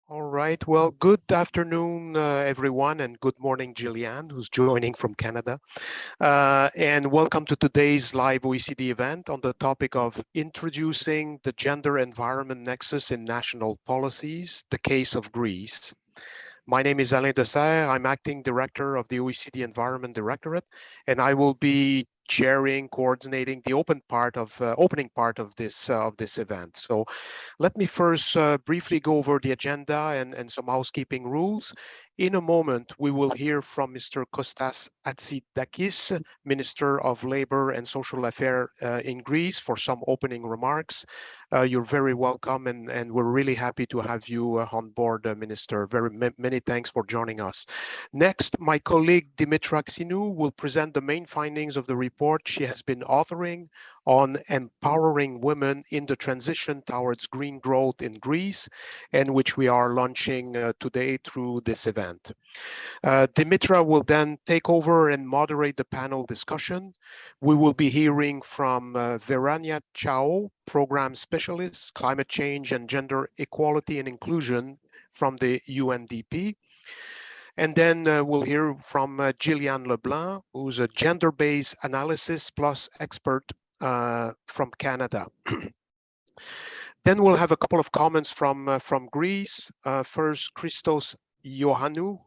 All right. Well, good afternoon, everyone, and good morning, Jillian, who's joining from Canada. And welcome to today's live OECD event on the topic of introducing the gender environment nexus in national policies, the case of Greece. My name is Alain Dessert. I'm acting director of the OECD Environment Directorate, and I will be chairing, coordinating the opening part of this event. So let me first briefly go over the agenda and some housekeeping rules. In a moment, we will hear from Mr. Kostas Hatzidakis, Minister of Labor and Social Affairs in Greece, for some opening remarks. You're very welcome, and we're really happy to have you on board, Minister. Many thanks for joining us. Next, my colleague Dimitra Xinou will present the main findings of the report she has been authoring on empowering women in the transition towards green growth in Greece, and which we are launching today through this event. Dimitra will then take over and moderate the panel discussion. We will be hearing from Verania Chao, Program Specialist, Climate Change and Gender Equality and Inclusion from the UNDP. And then we'll hear from Gillian Leblanc, who's a gender-based analysis plus expert from Canada. Then we'll have a couple of comments from Greece. First, Christos Iohannou,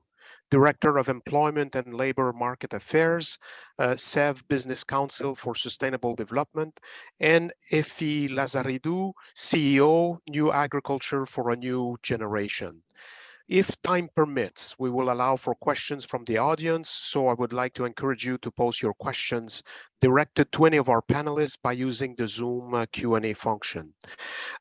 Director of Employment and Labor Market Affairs, SEV Business Council for Sustainable Development, and Efi Lazaridou, CEO, New Agriculture for a New Generation. If time permits, we will allow for questions from the audience, so I would like to encourage you to post your questions directed to any of our panelists by using the Zoom Q&A function.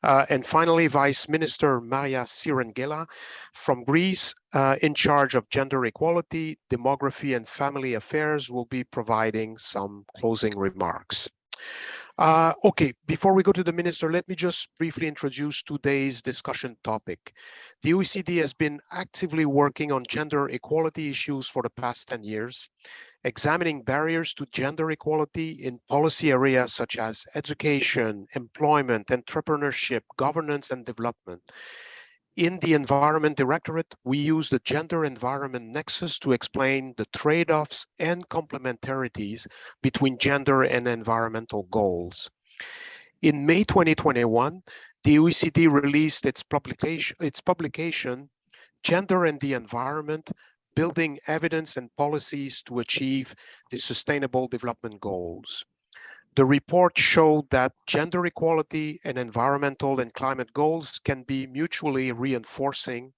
And finally, Vice Minister Maria Sirengela from Greece, in charge of gender equality, demography, and family affairs, will be providing some closing remarks. Okay, before we go to the minister, let me just briefly introduce today's discussion topic. The OECD has been actively working on gender equality issues for the past 10 years, examining barriers to gender equality in policy areas such as education, employment, entrepreneurship, governance, and development. In the Environment Directorate, we use the gender environment nexus to explain the trade-offs and complementarities between gender and environmental goals. In May 2021, the OECD released its publication, Gender and the Environment, Building Evidence and Policies to Achieve the Sustainable Development Goals. The report showed that gender equality and environmental and climate goals can be mutually reinforcing,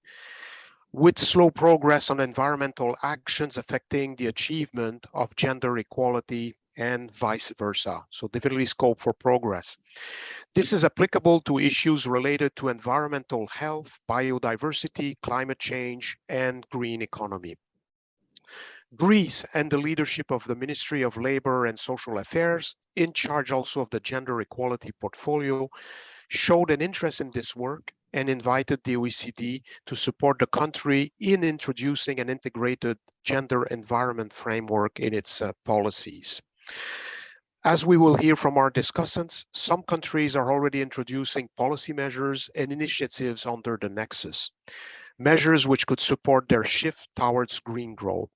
with slow progress on environmental actions affecting the achievement of gender equality and vice versa. So definitely scope for progress. This is applicable to issues related to environmental health, biodiversity, climate change, and green economy. Greece and the leadership of the Ministry of Labor and Social Affairs, in charge also of the gender equality portfolio, showed an interest in this work and invited the OECD to support the country in introducing an integrated gender environment framework in its policies. As we will hear from our discussants, some countries are already introducing policy measures and initiatives under the nexus, measures which could support their shift towards green growth.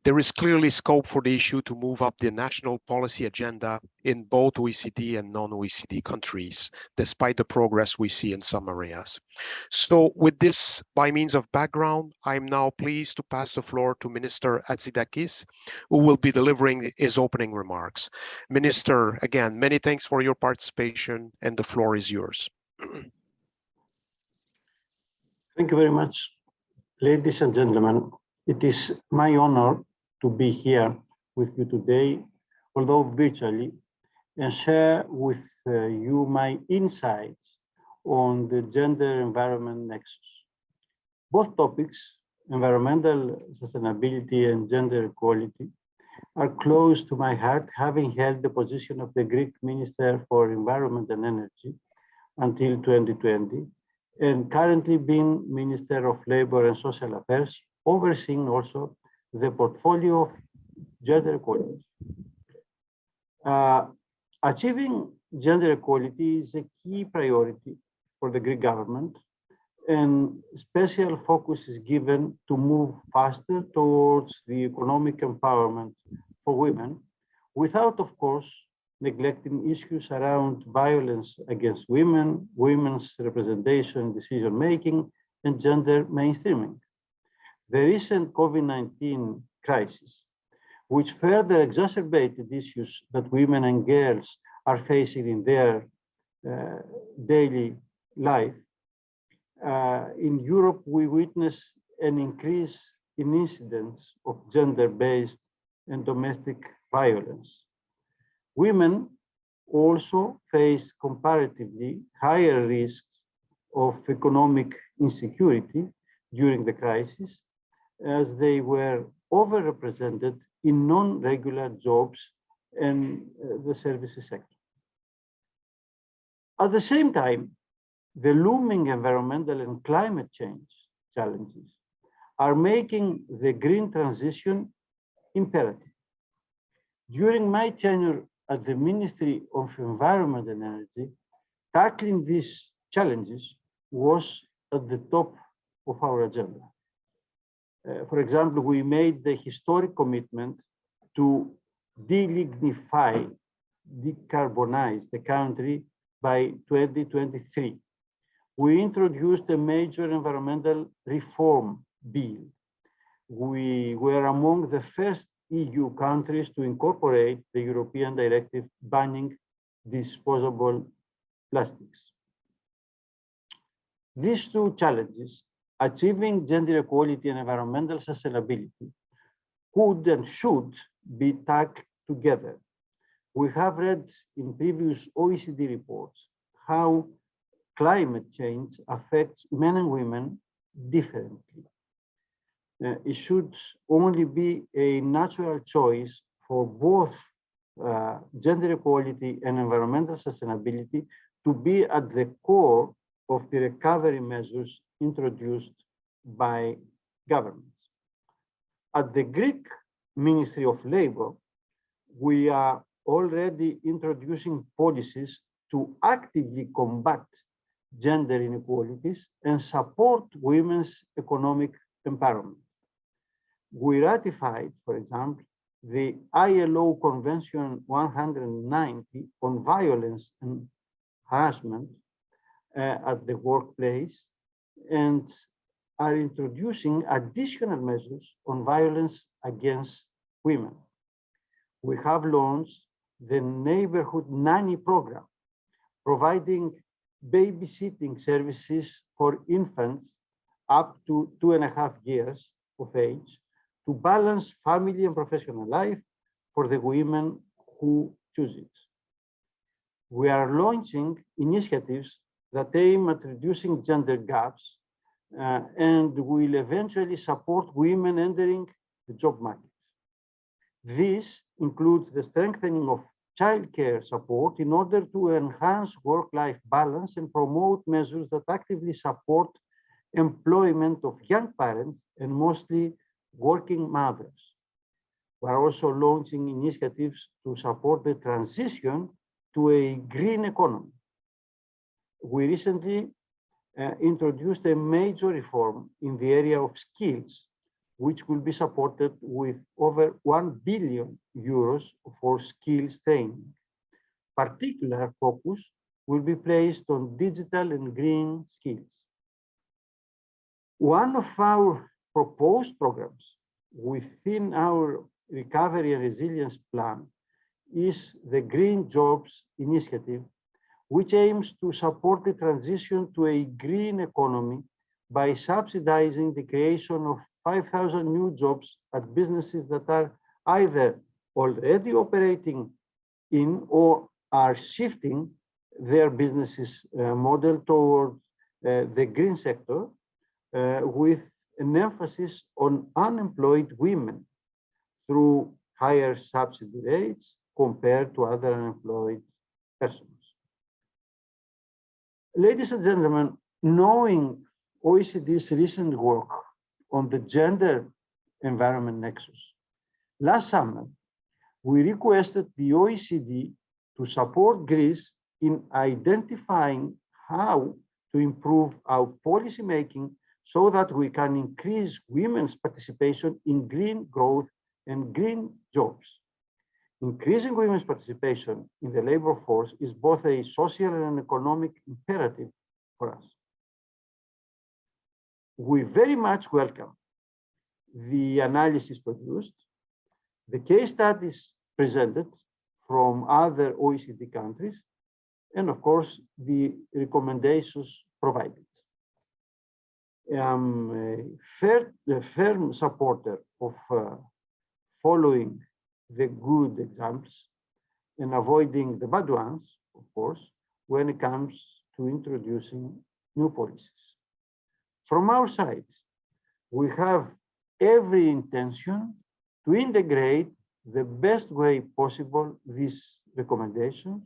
There is clearly scope for the issue to move up the national policy agenda in both OECD and non-OECD countries, despite the progress we see in some areas. So with this, by means of background, I'm now pleased to pass the floor to Minister Hatzidakis, who will be delivering his opening remarks. Minister, again, many thanks for your participation, and the floor is yours. Thank you very much. Ladies and gentlemen, it is my honor to be here with you today, although virtually, and share with you my insights on the gender environment nexus. Both topics, environmental sustainability and gender equality, are close to my heart, having held the position of the Greek Minister for Environment and Energy until 2020, and currently being Minister of Labor and Social Affairs, overseeing also the portfolio of gender equality. Achieving gender equality is a key priority for the Greek government, and special focus is given to move faster towards the economic empowerment for women, without, of course, neglecting issues around violence against women, women's representation in decision-making, and gender mainstreaming. The recent COVID-19 crisis, which further exacerbated issues that women and girls are facing in their daily life, in Europe, we witness an increase in incidents of gender-based and domestic violence. Women also face comparatively higher risks of economic insecurity during the crisis, as they were overrepresented in non-regular jobs and the services sector. At the same time, the looming environmental and climate change challenges are making the green transition imperative. During my tenure at the Ministry of Environment and Energy, tackling these challenges was at the top of our agenda. For example, we made the historic commitment to delignify, decarbonize the country by 2023. We introduced a major environmental reform bill. We were among the first EU countries to incorporate the European directive banning disposable plastics. These two challenges, achieving gender equality and environmental sustainability, could and should be tackled together. We have read in previous OECD reports how climate change affects men and women differently. It should only be a natural choice for both gender equality and environmental sustainability to be at the core of the recovery measures introduced by governments. At the Greek Ministry of Labour, we are already introducing policies to actively combat gender inequalities and support women's economic empowerment. We ratified, for example, the ILO Convention 190 on violence and harassment at the workplace, and are introducing additional measures on violence against women. We have launched the Neighborhood Nanny program, providing babysitting services for infants up to 2.5 years of age to balance family and professional life for the women who choose it. We are launching initiatives that aim at reducing gender gaps and will eventually support women entering the job market. This includes the strengthening of childcare support in order to enhance work-life balance and promote measures that actively support employment of young parents and mostly working mothers. We are also launching initiatives to support the transition to a green economy. We recently introduced a major reform in the area of skills, which will be supported with over 1 billion euros for skills training. Particular focus will be placed on digital and green skills. One of our proposed programs within our recovery and resilience plan is the Green Jobs Initiative, which aims to support the transition to a green economy by subsidizing the creation of 5,000 new jobs at businesses that are either already operating in or are shifting their businesses model towards the green sector with an emphasis on unemployed women through higher subsidy rates compared to other unemployed persons. Ladies and gentlemen, knowing OECD's recent work on the gender environment nexus, last summer, we requested the OECD to support Greece in identifying how to improve our policy making so that we can increase women's participation in green growth and green jobs. Increasing women's participation in the labor force is both a social and economic imperative for us. We very much welcome the analysis produced, the case studies presented from other OECD countries, and of course, the recommendations provided. I'm a firm supporter of following the good examples and avoiding the bad ones, of course, when it comes to introducing new policies. From our side, we have every intention to integrate the best way possible these recommendations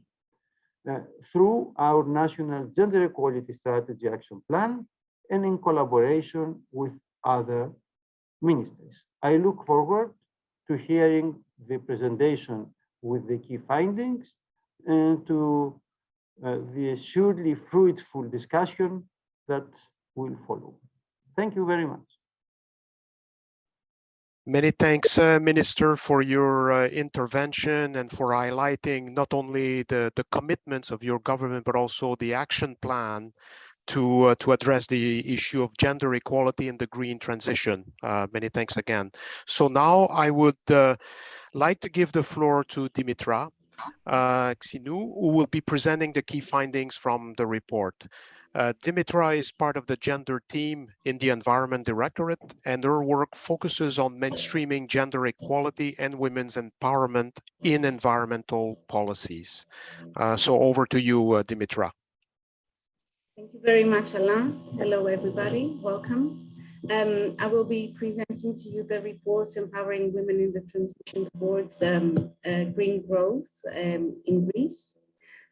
through our national gender equality strategy action plan and in collaboration with other ministries. I look forward to hearing the presentation with the key findings and to the assuredly fruitful discussion that will follow. Thank you very much. Many thanks, Minister, for your intervention and for highlighting not only the commitments of your government, but also the action plan to address the issue of gender equality in the green transition. Many thanks again. So now I would like to give the floor to Dimitra Xinou, who will be presenting the key findings from the report. Dimitra is part of the gender team in the Environment Directorate, and her work focuses on mainstreaming gender equality and women's empowerment in environmental policies. So over to you, Dimitra. Thank you very much, Alain. Hello, everybody. Welcome. I will be presenting to you the report Empowering Women in the Transition Towards Green Growth in Greece.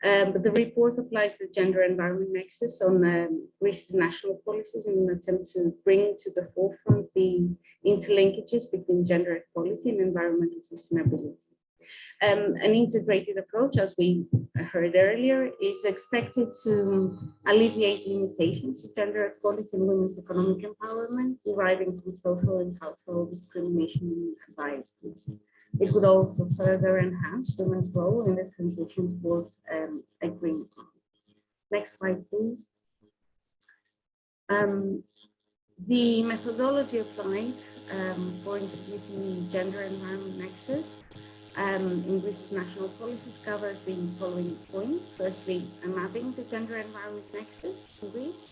But the report applies the gender environment nexus on Greece's national policies in an attempt to bring to the forefront the interlinkages between gender equality and environmental sustainability. An integrated approach, as we heard earlier, is expected to alleviate limitations to gender equality and women's economic empowerment deriving from social and cultural discrimination and biases. It would also further enhance women's role in the transition towards a green economy. Next slide, please. The methodology applied for introducing the gender environment nexus in Greece's national policies covers the following points. Firstly, mapping the gender environment nexus in Greece.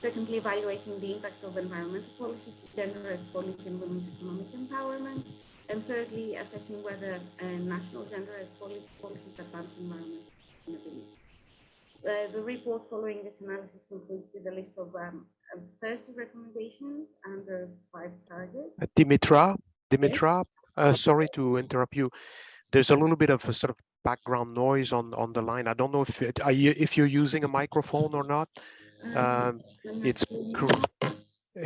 Secondly, evaluating the impact of environmental policies to gender equality and women's economic empowerment. And thirdly, assessing whether national gender equality policies advance environmental sustainability. The report following this analysis concludes with a list of 30 recommendations under 5 targets. Dimitra, Yes? sorry to interrupt you. There's a little bit of a sort of background noise on the line. I don't know if you're using a microphone or not.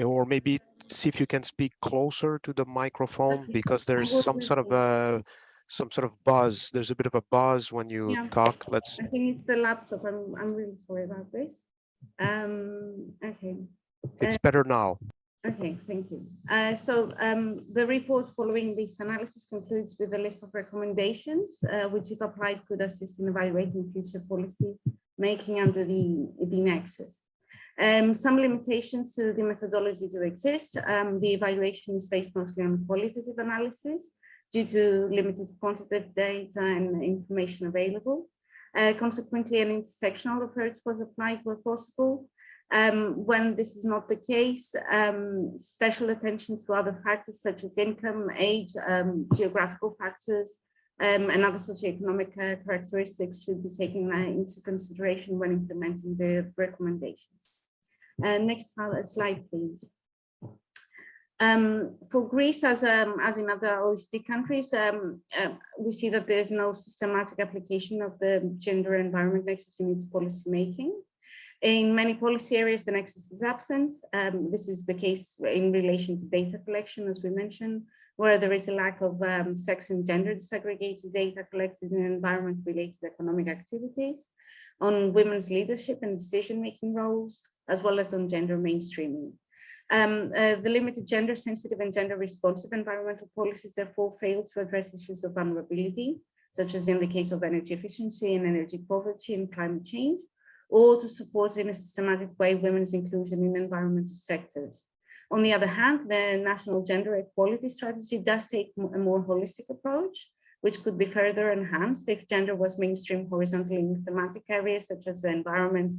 Or maybe see if you can speak closer to the microphone, Okay. because there's some sort of buzz. There's a bit of a buzz when you talk. I think it's the laptop. I'm really sorry about this. Okay. It's better now. Okay, thank you. The report following this analysis concludes with a list of recommendations, which if applied could assist in evaluating future policy making under the nexus. Some limitations to the methodology do exist. The evaluation is based mostly on qualitative analysis due to limited quantitative data and information available. Consequently, an intersectional approach was applied where possible. When this is not the case, special attention to other factors such as income, age, geographical factors, and other socioeconomic characteristics should be taken into consideration when implementing the recommendations. Next slide, please. For Greece, as in other OECD countries, we see that there is no systematic application of the gender environment nexus in its policy making. In many policy areas, the nexus is absent. This is the case in relation to data collection, as we mentioned, where there is a lack of sex and gender disaggregated data collected in environment-related economic activities. on women's leadership and decision-making roles, as well as on gender mainstreaming. The limited gender-sensitive and gender-responsive environmental policies therefore failed to address issues of vulnerability, such as in the case of energy efficiency and energy poverty and climate change, or to support in a systematic way women's inclusion in environmental sectors. On the other hand, the National Gender Equality Strategy does take a more holistic approach, which could be further enhanced if gender was mainstreamed horizontally in thematic areas such as the environment,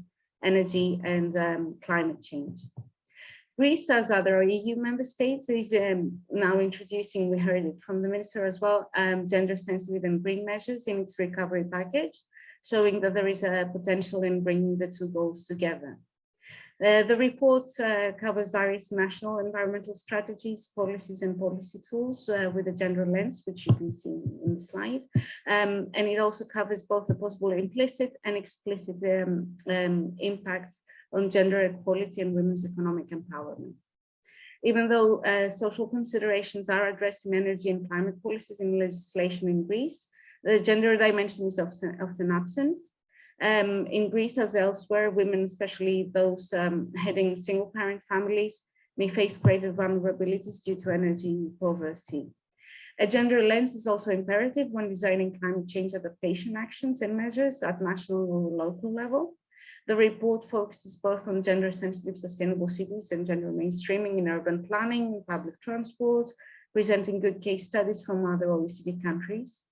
energy, and climate change. Greece, as other EU member states, is now introducing, we heard it from the minister as well, gender sensitive and green measures in its recovery package, showing that there is a potential in bringing the two goals together. The report covers various national environmental strategies, policies, and policy tools with a gender lens, which you can see in the slide. And it also covers both the possible implicit and explicit impacts on gender equality and women's economic empowerment. Even though social considerations are addressed in energy and climate policies in legislation in Greece, the gender dimension is often absent. In Greece, as elsewhere, women, especially those heading single-parent families, may face greater vulnerabilities due to energy poverty. A gender lens is also imperative when designing climate change adaptation actions and measures at national or local level. The report focuses both on gender-sensitive sustainable cities and gender mainstreaming in urban planning, public transport, presenting good case studies from other OECD countries.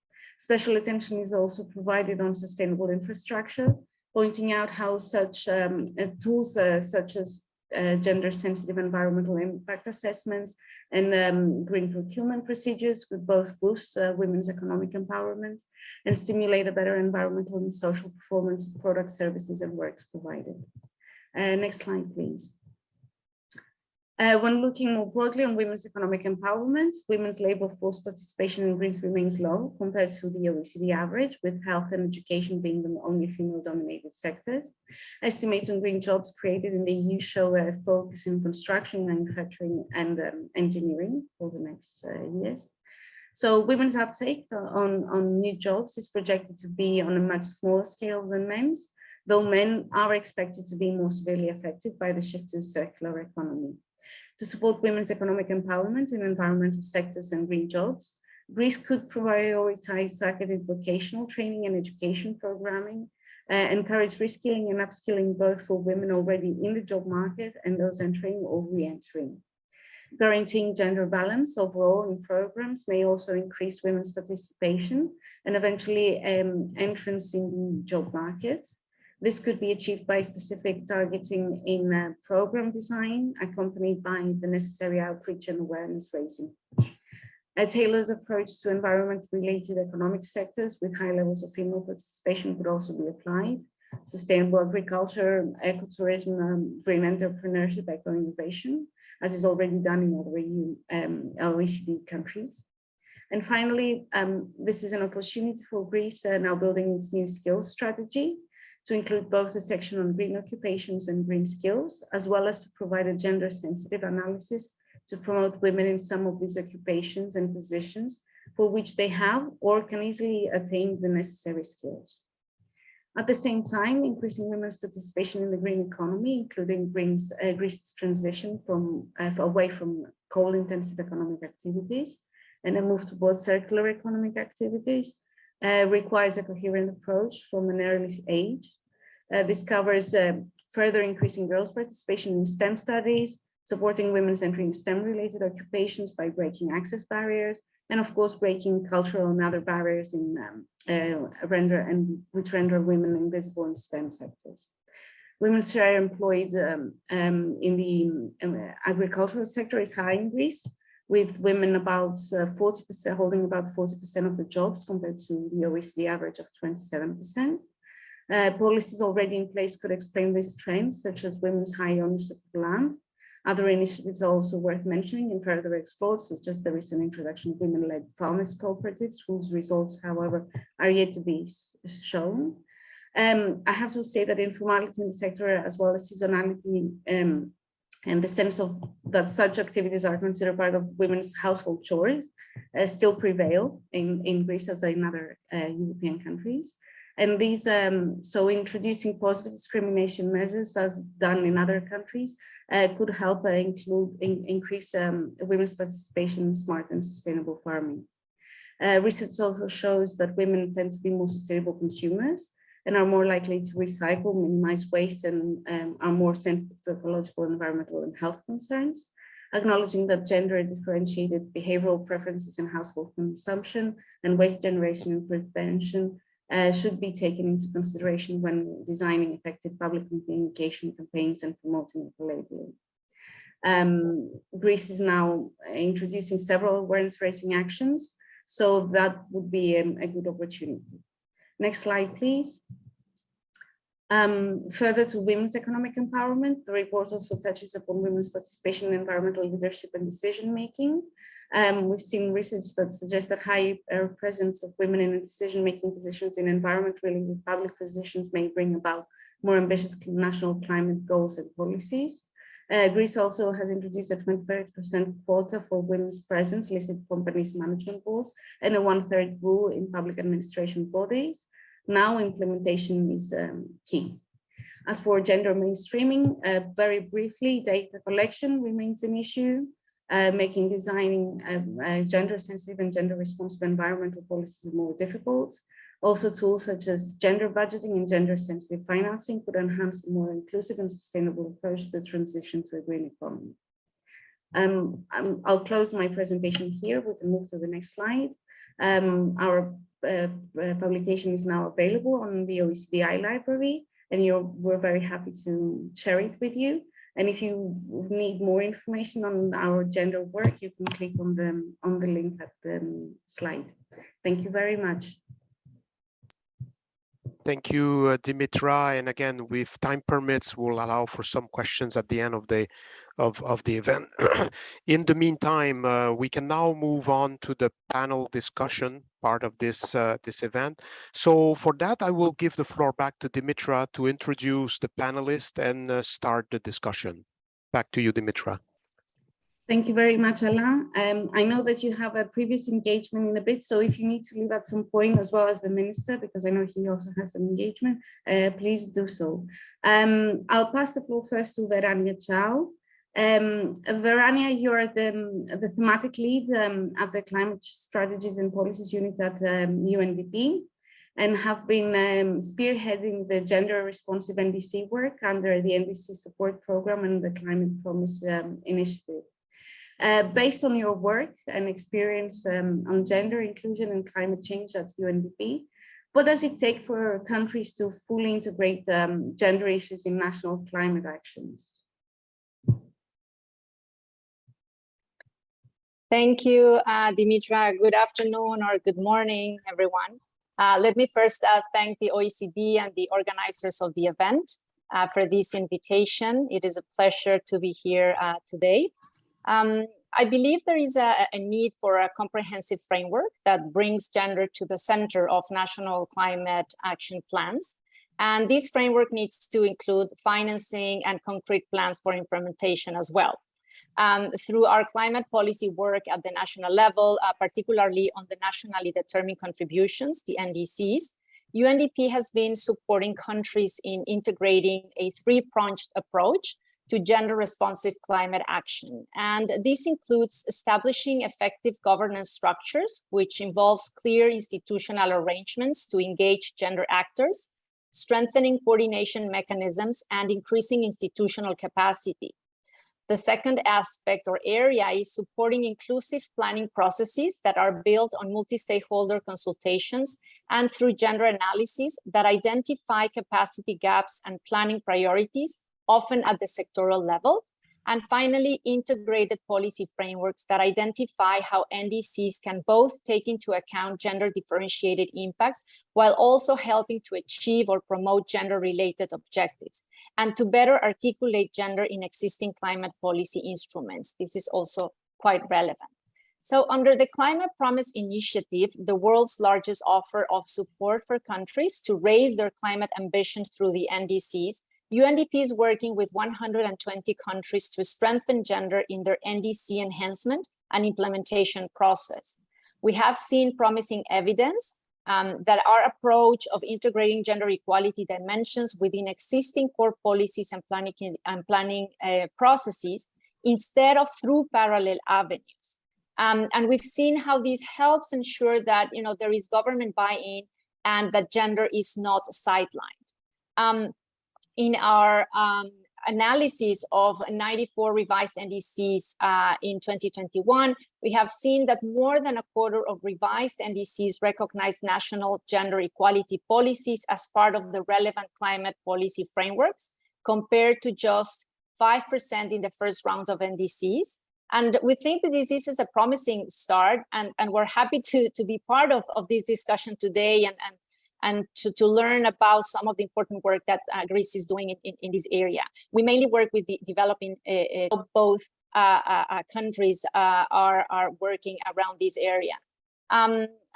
Special attention is also provided on sustainable infrastructure, pointing out how such tools such as gender-sensitive environmental impact assessments and green procurement procedures could both boost women's economic empowerment and stimulate a better environmental and social performance of products, services, and works provided. Next slide, please. When looking more broadly on women's economic empowerment, women's labor force participation in Greece remains low compared to the OECD average, with health and education being the only female-dominated sectors. Estimates on green jobs created in the EU show a focus in construction, manufacturing, and engineering for the next years. So women's uptake on new jobs is projected to be on a much smaller scale than men's, though men are expected to be more severely affected by the shift to circular economy. To support women's economic empowerment in environmental sectors and green jobs, Greece could prioritize targeted vocational training and education programming, encourage reskilling and upskilling both for women already in the job market and those entering or re-entering. Guaranteeing gender balance overall in programs may also increase women's participation and eventually entrance in the job market. This could be achieved by specific targeting in program design, accompanied by the necessary outreach and awareness raising. A tailored approach to environment-related economic sectors with high levels of female participation could also be applied. Sustainable agriculture, ecotourism, green entrepreneurship, eco-innovation, as is already done in other EU, OECD countries. And finally, this is an opportunity for Greece now building its new skills strategy, to include both a section on green occupations and green skills, as well as to provide a gender-sensitive analysis to promote women in some of these occupations and positions for which they have or can easily attain the necessary skills. At the same time, increasing women's participation in the green economy, including Greece's transition away from coal-intensive economic activities and a move towards circular economic activities, requires a coherent approach from an early age. This covers further increasing girls' participation in STEM studies, supporting women's entering STEM-related occupations by breaking access barriers, and of course, breaking cultural and other barriers in which render women invisible in STEM sectors. Women's share employed in the agricultural sector is high in Greece, with women about 40% holding about 40% of the jobs compared to the OECD average of 27%. Policies already in place could explain these trends, such as women's high ownership of land. Other initiatives are also worth mentioning and further explored, such as the recent introduction of women-led farmers cooperatives, whose results, however, are yet to be shown. I have to say that informality in the sector, as well as seasonality, and the sense of that such activities are considered part of women's household chores still prevail in Greece as in other European countries. And these, so introducing positive discrimination measures as done in other countries could help increase women's participation in smart and sustainable farming. Research also shows that women tend to be more sustainable consumers and are more likely to recycle, minimize waste, and are more sensitive to ecological, environmental, and health concerns. Acknowledging that gender differentiated behavioral preferences in household consumption and waste generation and prevention should be taken into consideration when designing effective public communication campaigns and promoting eco-labeling. Greece is now introducing several awareness-raising actions, so that would be a good opportunity. Next slide, please. Further to women's economic empowerment, the report also touches upon women's participation in environmental leadership and decision-making. We've seen research that suggests that high presence of women in decision-making positions in environment-related public positions may bring about more ambitious national climate goals and policies. Greece also has introduced a 25% quota for women's presence listed companies' management boards and a 1/3 rule in public administration bodies. Now implementation is key. As for gender mainstreaming, very briefly, data collection remains an issue, making designing gender-sensitive and gender-responsive environmental policies more difficult. Also, tools such as gender budgeting and gender-sensitive financing could enhance a more inclusive and sustainable approach to the transition to a green economy. I'll close my presentation here. We can move to the next slide. Our publication is now available on the OECD iLibrary, and we're very happy to share it with you. And if you need more information on our gender work, you can click on the link at the slide. Thank you very much. Thank you, Dimitra. And again, if time permits, we'll allow for some questions at the end of the event. In the meantime, we can now move on to the panel discussion part of this event. So for that, I will give the floor back to Dimitra to introduce the panelists and start the discussion. Back to you, Dimitra. Thank you very much, Alain. I know that you have a previous engagement in a bit, so if you need to leave at some point, as well as the minister, because I know he also has an engagement, please do so. I'll pass the floor first to Verania Chow. Verania, you're the thematic lead at the Climate Strategies and Policies Unit at UNDP, and have been spearheading the gender responsive NDC work under the NDC support program and the Climate Promise initiative. Based on your work and experience on gender inclusion and climate change at UNDP, what does it take for countries to fully integrate gender issues in national climate actions? Thank you, Dimitra. Good afternoon or good morning, everyone. Let me first thank the OECD and the organizers of the event for this invitation. It is a pleasure to be here today. I believe there is a need for a comprehensive framework that brings gender to the center of national climate action plans. And this framework needs to include financing and concrete plans for implementation as well. Through our climate policy work at the national level, particularly on the nationally determined contributions, the NDCs, UNDP has been supporting countries in integrating a three-pronged approach to gender-responsive climate action. And this includes establishing effective governance structures, which involves clear institutional arrangements to engage gender actors, strengthening coordination mechanisms, and increasing institutional capacity. The second aspect or area is supporting inclusive planning processes that are built on multi-stakeholder consultations and through gender analysis that identify capacity gaps and planning priorities, often at the sectoral level. And finally, integrated policy frameworks that identify how NDCs can both take into account gender differentiated impacts while also helping to achieve or promote gender-related objectives and to better articulate gender in existing climate policy instruments. This is also quite relevant. So under the Climate Promise Initiative, the world's largest offer of support for countries to raise their climate ambitions through the NDCs, UNDP is working with 120 countries to strengthen gender in their NDC enhancement and implementation process. We have seen promising evidence that our approach of integrating gender equality dimensions within existing core policies and planning processes instead of through parallel avenues. And we've seen how this helps ensure that there is government buy-in and that gender is not sidelined. In our analysis of 94 revised NDCs in 2021, we have seen that more than a quarter of revised NDCs recognize national gender equality policies as part of the relevant climate policy frameworks, compared to just 5% in the first round of NDCs. And we think that this is a promising start, and we're happy to be part of this discussion today and to learn about some of the important work that Greece is doing in this area. We mainly work with the developing, both countries are working around this area.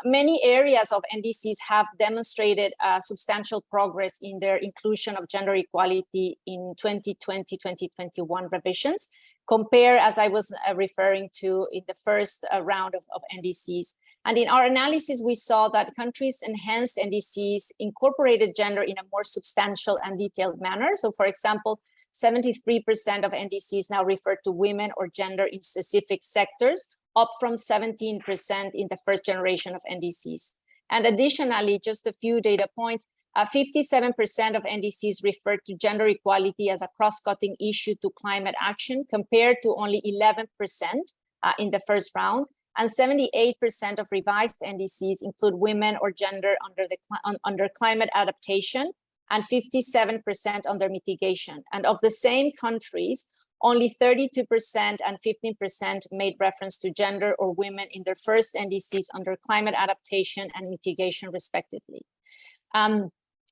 Many areas of NDCs have demonstrated substantial progress in their inclusion of gender equality in 2020-2021 revisions, compare, as I was referring to, in the first round of NDCs. And in our analysis, we saw that countries' enhanced NDCs incorporated gender in a more substantial and detailed manner. So for example, 73% of NDCs now refer to women or gender in specific sectors, up from 17% in the first generation of NDCs. And additionally, just a few data points, 57% of NDCs refer to gender equality as a cross-cutting issue to climate action, compared to only 11% in the first round. And 78% of revised NDCs include women or gender under climate adaptation, and 57% under mitigation. And of the same countries, only 32% and 15% made reference to gender or women in their first NDCs under climate adaptation and mitigation, respectively.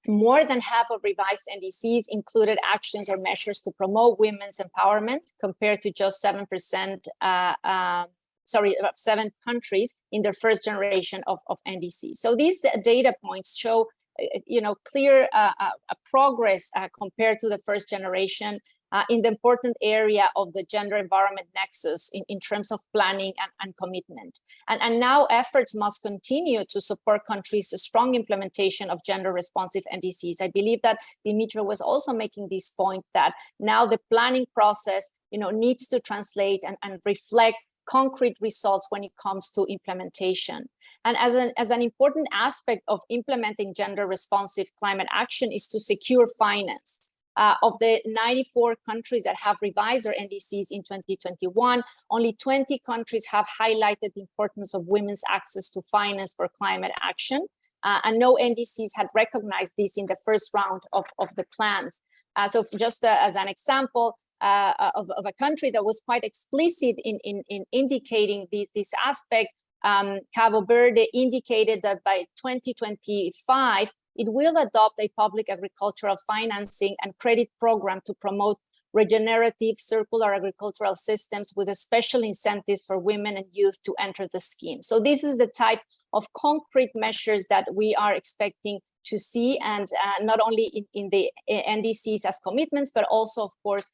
More than half of revised NDCs included actions or measures to promote women's empowerment, compared to just 7%, 7 countries in their first generation of NDCs. So these data points show, clear progress compared to the first generation in the important area of the gender environment nexus in terms of planning and commitment. And now efforts must continue to support countries' strong implementation of gender responsive NDCs. I believe that Dimitra was also making this point, that now the planning process needs to translate and reflect concrete results when it comes to implementation. And as an important aspect of implementing gender responsive climate action is to secure finance. Of the 94 countries that have revised their NDCs in 2021, only 20 countries have highlighted the importance of women's access to finance for climate action. And no NDCs had recognized this in the first round of the plans. So just as an example of a country that was quite explicit in indicating this aspect, Cabo Verde indicated that by 2025, it will adopt a public agricultural financing and credit program to promote regenerative circular agricultural systems with a special incentives for women and youth to enter the scheme. So this is the type of concrete measures that we are expecting to see, and not only in the NDCs as commitments, but also, of course,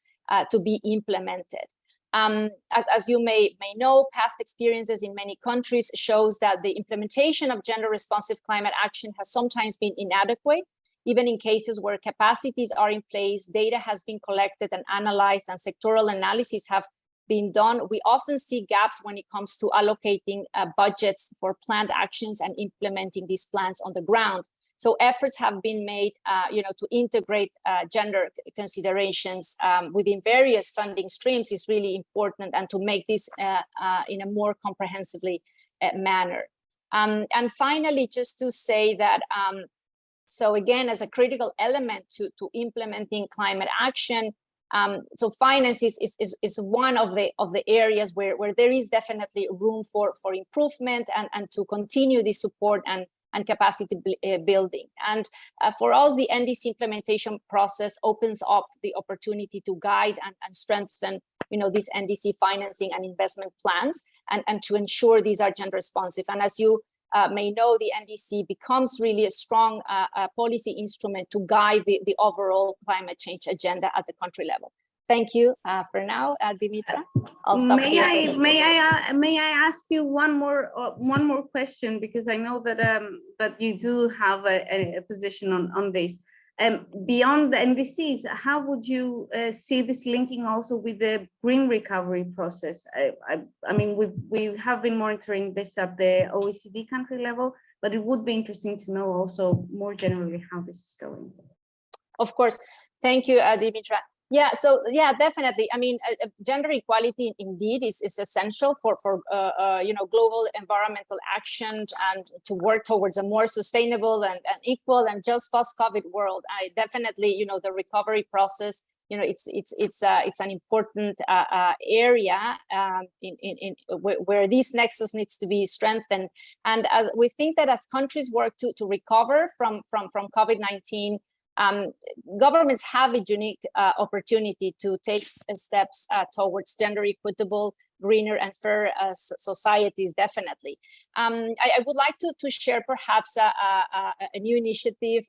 to be implemented. As you may know, past experiences in many countries shows that the implementation of gender responsive climate action has sometimes been inadequate. Even in cases where capacities are in place, data has been collected and analyzed, and sectoral analyses have been done, we often see gaps when it comes to allocating budgets for planned actions and implementing these plans on the ground. So efforts have been made, to integrate gender considerations within various funding streams is really important, and to make this in a more comprehensively manner. And finally, just to say that, so again, as a critical element to implementing climate action, so finance is one of the areas where there is definitely room for improvement and to continue the support and capacity building. And for us, the NDC implementation process opens up the opportunity to guide and strengthen, these NDC financing and investment plans, and to ensure these are gender responsive. And as you may know, the NDC becomes really a strong policy instrument to guide the overall climate change agenda at the country level. thank you for now, Dimitra. I'll stop here. May I ask you one more question, because I know that that you do have a position on this. Beyond the NDCs, how would you see this linking also with the green recovery process? I mean, we have been monitoring this at the OECD country level, but it would be interesting to know also more generally how this is going. Of course, thank you, Dimitra. Yeah, so yeah, definitely. I mean, gender equality indeed is essential for you know, global environmental action and to work towards a more sustainable and equal and just post-COVID world. I definitely, you know, the recovery process, you know, it's an important area where this nexus needs to be strengthened. And as we think that as countries work to recover from COVID-19. Governments have a unique opportunity to take steps towards gender equitable, greener and fair societies, definitely. I would like to share perhaps a new initiative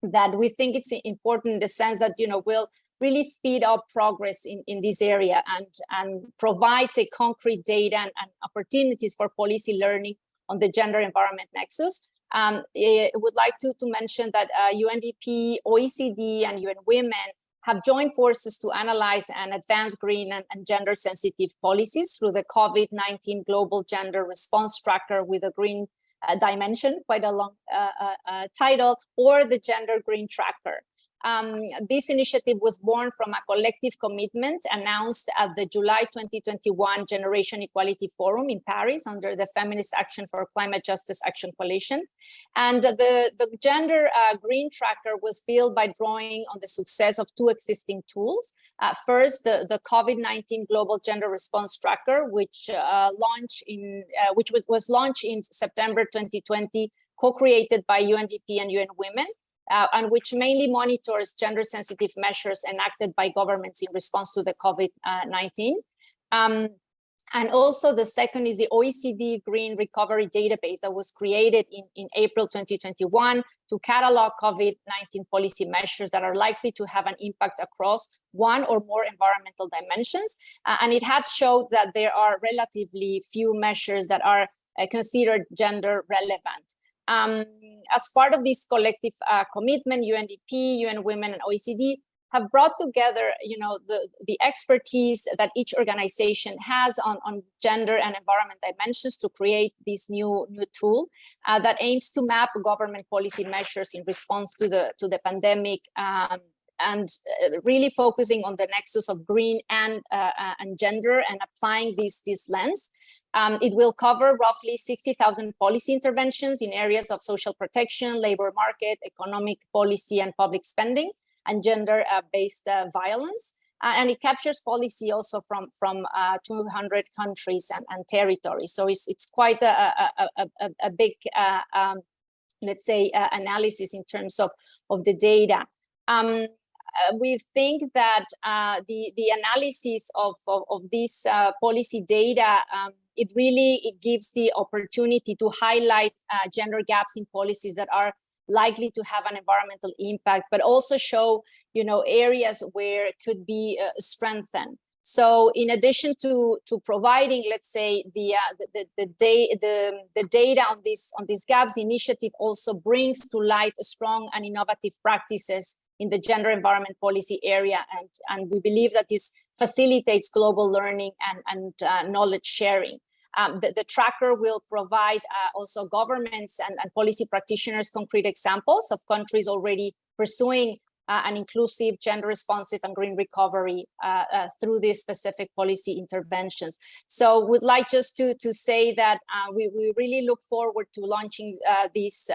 that we think it's important in the sense that, you know, will really speed up progress in this area and provides a concrete data and opportunities for policy learning on the gender environment nexus. I would like to mention that UNDP, OECD, and UN Women have joined forces to analyze and advance green and gender-sensitive policies through the COVID-19 Global Gender Response Tracker with a green dimension, quite a long title, or the Gender Green Tracker. This initiative was born from a collective commitment announced at the July 2021 Generation Equality Forum in Paris under the Feminist Action for Climate Justice Action Coalition. And the Gender Green Tracker was built by drawing on the success of two existing tools. First, the COVID-19 Global Gender Response Tracker, which was launched in September 2020, co-created by UNDP and UN Women. And which mainly monitors gender-sensitive measures enacted by governments in response to the COVID-19. And also the second is the OECD Green Recovery Database that was created in April 2021 to catalog COVID-19 policy measures that are likely to have an impact across one or more environmental dimensions. And it had showed that there are relatively few measures that are considered gender relevant. As part of this collective commitment, UNDP, UN Women, and OECD have brought together, you know, the expertise that each organization has on gender and environment dimensions to create this new tool that aims to map government policy measures in response to the pandemic, and really focusing on the nexus of green and gender and applying this lens. It will cover roughly 60,000 policy interventions in areas of social protection, labor market, economic policy, and public spending, and gender-based violence. And it captures policy also from 200 countries and territories. So it's quite a big, let's say, analysis in terms of the data. We think that the analysis of this policy data, it gives the opportunity to highlight gender gaps in policies that are likely to have an environmental impact, but also show, you know, areas where it could be strengthened. So in addition to providing, let's say, the data on these gaps, the initiative also brings to light strong and innovative practices in the gender environment policy area, and we believe that this facilitates global learning and knowledge sharing. The tracker will provide also governments and policy practitioners concrete examples of countries already pursuing an inclusive, gender responsive and green recovery through these specific policy interventions. So we'd like just to say that we really look forward to launching this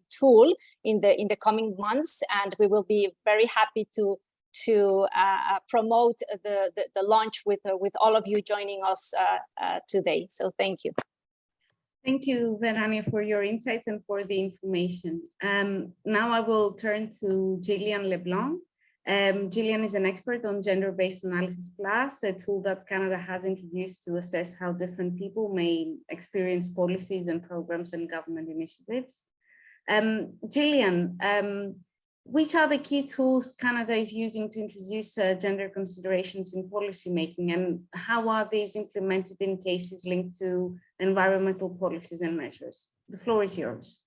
tool in the coming months, and we will be very happy to promote the launch with all of you joining us today. So thank you. Thank you, Verania, for your insights and for the information. Now I will turn to Gillian Leblanc. Gillian is an expert on gender-based analysis plus, a tool that Canada has introduced to assess how different people may experience policies and programs and government initiatives. Gillian, which are the key tools Canada is using to introduce gender considerations in policymaking, and how are these implemented in cases linked to environmental policies and measures? The floor is yours.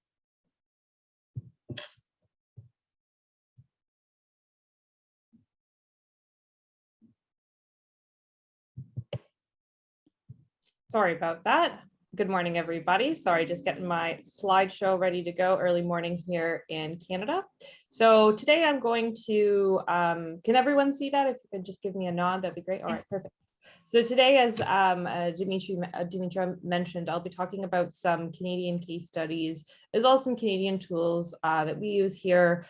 Sorry about that. Good morning, everybody. Sorry, just getting my slideshow ready to go. Early morning here in Canada. So today I'm going to, can everyone see that? If you could just give me a nod, that'd be great. All right, perfect. So today, as Dimitra mentioned, I'll be talking about some Canadian case studies, as well as some Canadian tools that we use here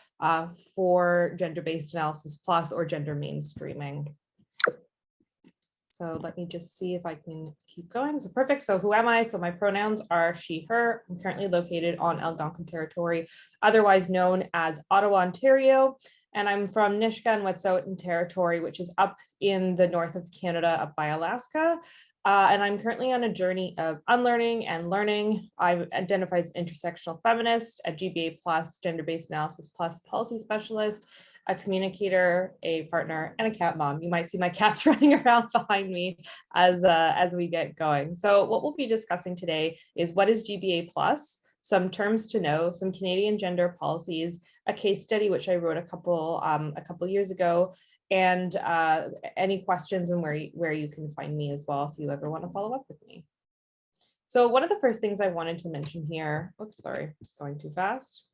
for gender-based analysis plus or gender mainstreaming. So let me just see if I can keep going. So perfect. So who am I? So my pronouns are she, her. I'm currently located on Algonquin territory, otherwise known as Ottawa, Ontario. And I'm from Nisga'a and Wet'suwet'en territory, which is up in the north of Canada, up by Alaska. And I'm currently on a journey of unlearning and learning. I identify as an intersectional feminist, a GBA plus, gender-based analysis plus policy specialist, a communicator, a partner, and a cat mom. You might see my cats running around behind me as we get going. So what we'll be discussing today is what is GBA plus, some terms to know, some Canadian gender policies, a case study which I wrote a couple years ago, and any questions and where you can find me as well if you ever want to follow up with me. So one of the first things I wanted to mention here, oops, sorry, just going too fast,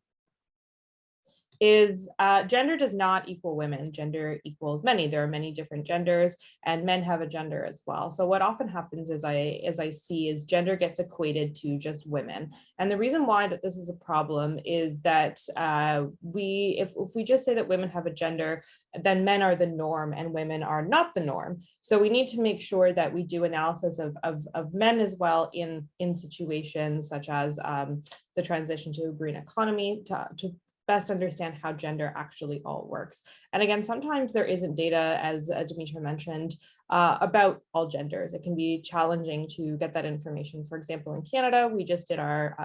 is gender does not equal women. Gender equals many. There are many different genders, and men have a gender as well. So what often happens is I see is gender gets equated to just women. And the reason why that this is a problem is that if we just say that women have a gender, then men are the norm and women are not the norm. So we need to make sure that we do analysis of men as well in situations such as the transition to a green economy to best understand how gender actually all works. And again, sometimes there isn't data, as Dimitra mentioned, about all genders. It can be challenging to get that information. For example, in Canada, we just did our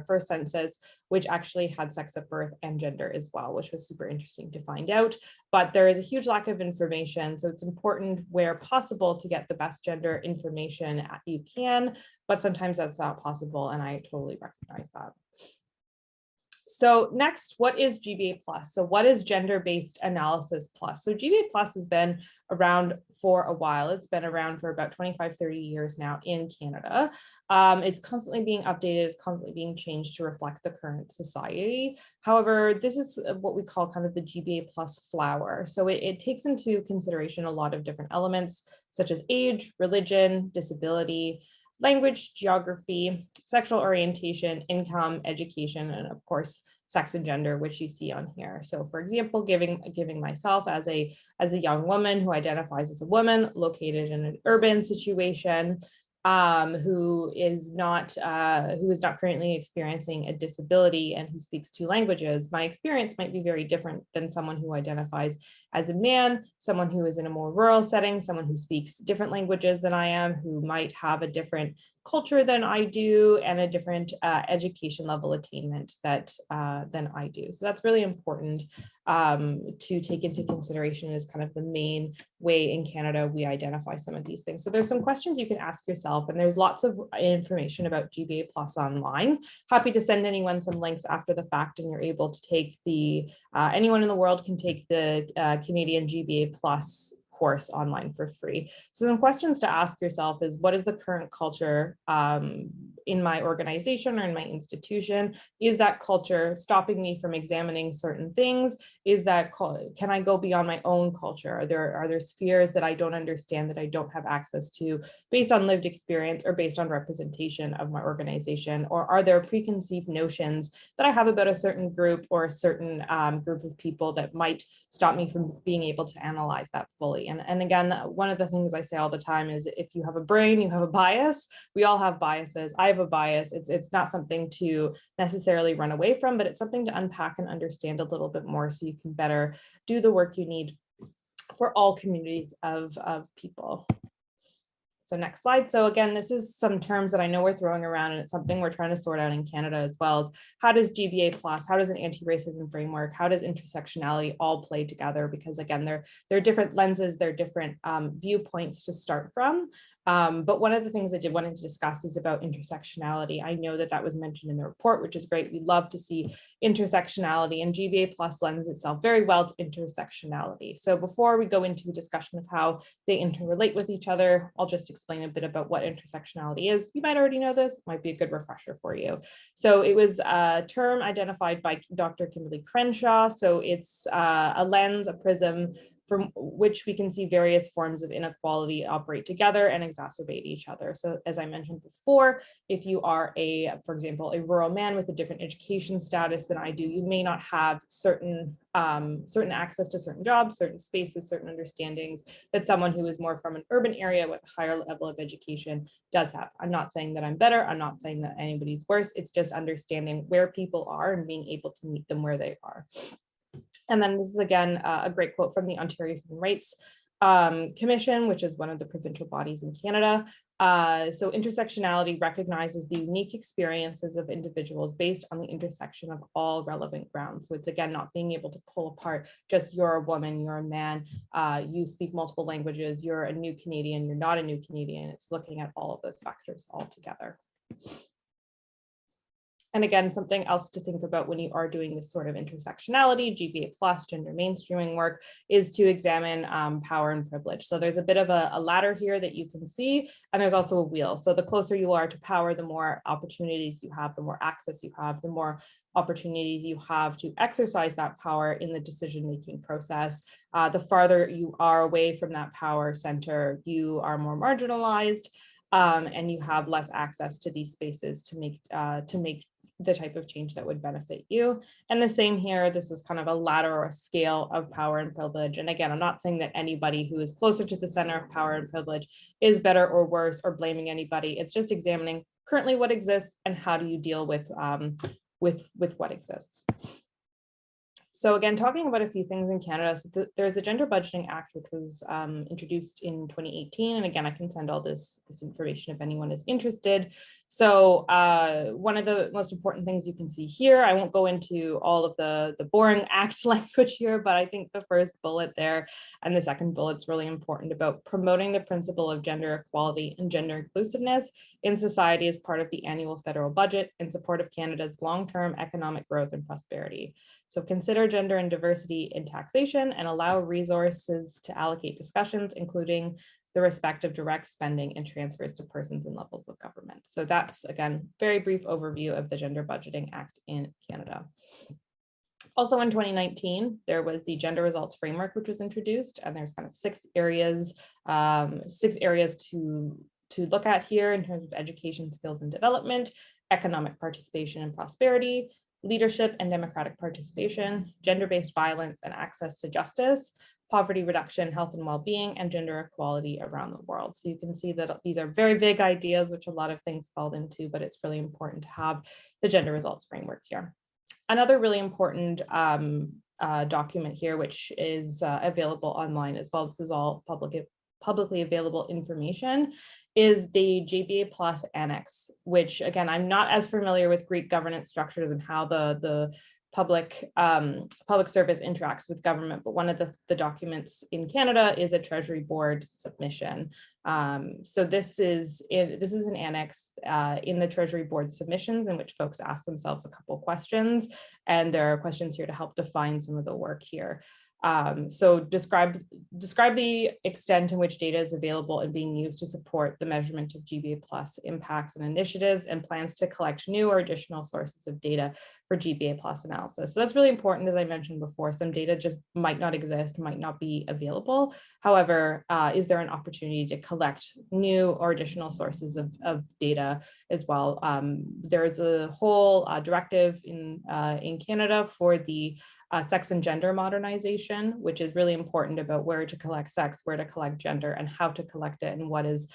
first census, which actually had sex at birth and gender as well, which was super interesting to find out. But there is a huge lack of information. So it's important where possible to get the best gender information you can, but sometimes that's not possible. And I totally recognize that. So next, what is GBA plus? So what is gender-based analysis plus? So GBA plus has been around for a while. It's been around for about 25, 30 years now in Canada. It's constantly being updated, it's constantly being changed to reflect the current society. However, this is what we call kind of the GBA plus flower. So it takes into consideration a lot of different elements, such as age, religion, disability, language, geography, sexual orientation, income, education, and of course, sex and gender, which you see on here. So for example, giving myself as a young woman who identifies as a woman located in an urban situation, who is not currently experiencing a disability and who speaks 2 languages, my experience might be very different than someone who identifies as a man, someone who is in a more rural setting, someone who speaks different languages than I am, who might have a different culture than I do, and a different education level attainment than I do. So that's really important to take into consideration as kind of the main way in Canada we identify some of these things. So there's some questions you can ask yourself, and there's lots of information about GBA plus online. Happy to send anyone some links after the fact, and you're able to take anyone in the world can take the Canadian GBA plus course online for free. So some questions to ask yourself is, what is the current culture in my organization or in my institution? Is that culture stopping me from examining certain things? Can I go beyond my own culture? Are there spheres that I don't understand, that I don't have access to based on lived experience or based on representation of my organization? Or are there preconceived notions that I have about a certain group or a certain group of people that might stop me from being able to analyze that fully? And again, one of the things I say all the time is, if you have a brain, you have a bias. We all have biases. I have a bias. It's not something to necessarily run away from, but it's something to unpack and understand a little bit more so you can better do the work you need for all communities of people. So next slide. So again, this is some terms that I know we're throwing around, and it's something we're trying to sort out in Canada as well. As how does GBA+, how does an anti-racism framework, how does intersectionality all play together? Because again, they're different lenses, they're different viewpoints to start from. But one of the things I did want to discuss is about intersectionality. I know that was mentioned in the report, which is great. We love to see intersectionality, and GBA+ lends itself very well to intersectionality. So before we go into a discussion of how they interrelate with each other, I'll just explain a bit about what intersectionality is. You might already know this, might be a good refresher for you. So it was a term identified by Dr. Kimberly Crenshaw. So it's a lens, a prism, from which we can see various forms of inequality operate together and exacerbate each other. So as I mentioned before, if you are for example, a rural man with a different education status than I do, you may not have certain access to certain jobs, certain spaces, certain understandings that someone who is more from an urban area with a higher level of education does have. I'm not saying that I'm better. I'm not saying that anybody's worse. It's just understanding where people are and being able to meet them where they are. And then this is again a great quote from the Ontario Human Rights Commission, which is one of the provincial bodies in Canada. So intersectionality recognizes the unique experiences of individuals based on the intersection of all relevant grounds. So it's again not being able to pull apart just you're a woman, you're a man, you speak multiple languages, you're a new Canadian, you're not a new Canadian. It's looking at all of those factors all together. And again, something else to think about when you are doing this sort of intersectionality, GBA+, gender mainstreaming work, is to examine power and privilege. So there's a bit of a ladder here that you can see, and there's also a wheel. So the closer you are to power, the more opportunities you have, the more access you have, the more opportunities you have to exercise that power in the decision-making process. The farther you are away from that power center, you are more marginalized, and you have less access to these spaces to make the type of change that would benefit you. And the same here, this is kind of a ladder or a scale of power and privilege. And again, I'm not saying that anybody who is closer to the center of power and privilege is better or worse or blaming anybody. It's just examining currently what exists and how do you deal with what exists. So again, talking about a few things in Canada, so there's the Gender Budgeting Act, which was introduced in 2018. And again, I can send all this information if anyone is interested. So one of the most important things you can see here, I won't go into all of the boring act language here, but I think the first bullet there and the second bullet's really important about promoting the principle of gender equality and gender inclusiveness in society as part of the annual federal budget in support of Canada's long-term economic growth and prosperity. So consider gender and diversity in taxation and allow resources to allocate discussions, including the respect of direct spending and transfers to persons and levels of government. So that's, again, very brief overview of the Gender Budgeting Act in Canada. Also in 2019, there was the Gender Results Framework, which was introduced, and there's kind of six areas to look at here in terms of education, skills, and development, economic participation and prosperity, leadership and democratic participation, gender-based violence and access to justice, poverty reduction, health and well-being, and gender equality around the world. So you can see that these are very big ideas, which a lot of things fall into, but it's really important to have the gender results framework here. Another really important document here, which is available online as well, this is all publicly available information, is the GBA Plus Annex, which again, I'm not as familiar with Greek governance structures and how the public service interacts with government, but one of the documents in Canada is a Treasury Board submission. So this is an annex in the Treasury Board submissions in which folks ask themselves a couple questions, and there are questions here to help define some of the work here. So describe the extent in which data is available and being used to support the measurement of GBA plus impacts and initiatives, and plans to collect new or additional sources of data for GBA plus analysis. So that's really important. As I mentioned before, some data just might not exist, might not be available. However, is there an opportunity to collect new or additional sources of data as well? There's a whole directive in Canada for the sex and gender modernization, which is really important about where to collect sex, where to collect gender, and how to collect it, and what is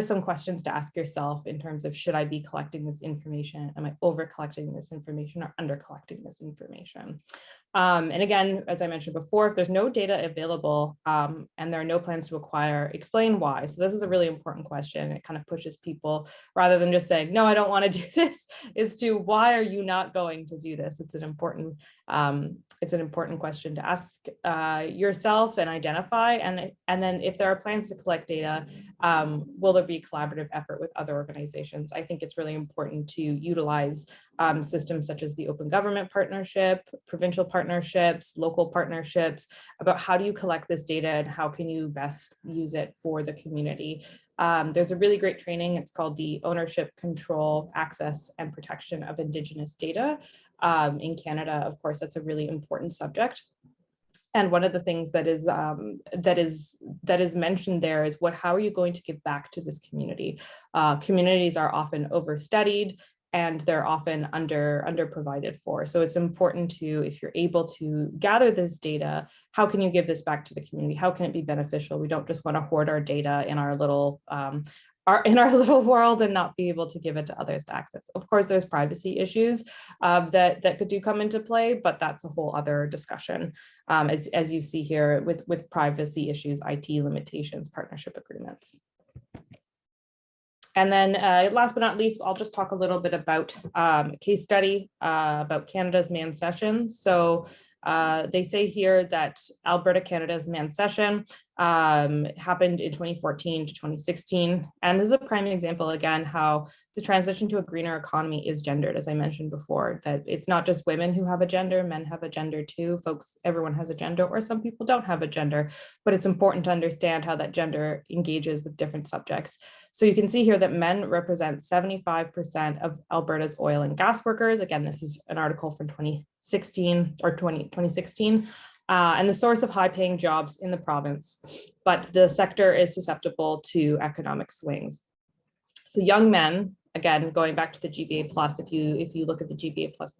some questions to ask yourself in terms of, should I be collecting this information? Am I over collecting this information or under collecting this information? And again, as I mentioned before, if there's no data available and there are no plans to acquire, explain why. So this is a really important question. It kind of pushes people, rather than just saying, no, I don't want to do this, is to, why are you not going to do this? It's an important question to ask yourself and identify. And then if there are plans to collect data, will there be a collaborative effort with other organizations? I think it's really important to utilize systems such as the Open Government Partnership, provincial partnerships, local partnerships, about how do you collect this data and how can you best use it for the community. There's a really great training. It's called the Ownership, Control, Access, and Protection of Indigenous Data. In Canada, of course, that's a really important subject. And one of the things that is mentioned there is, how are you going to give back to this community? Communities are often overstudied, and they're often under provided for. So it's important to, if you're able to gather this data, how can you give this back to the community? How can it be beneficial? We don't just want to hoard our data in our little world and not be able to give it to others to access. Of course, there's privacy issues that could come into play, but that's a whole other discussion. As you see here with privacy issues, IT limitations, partnership agreements. And then last but not least, I'll just talk a little bit about a case study about Canada's manned session. So they say here that Alberta, Canada's manned session happened in 2014 to 2016. And this is a prime example, again, how the transition to a greener economy is gendered, as I mentioned before, that it's not just women who have a gender, men have a gender too. Folks, everyone has a gender, or some people don't have a gender, but it's important to understand how that gender engages with different subjects. So you can see here that men represent 75% of Alberta's oil and gas workers. Again, this is an article from 2016 or 2016. And the source of high-paying jobs in the province, but the sector is susceptible to economic swings. So young men, again, going back to the GBA plus, if you look at the GBA plus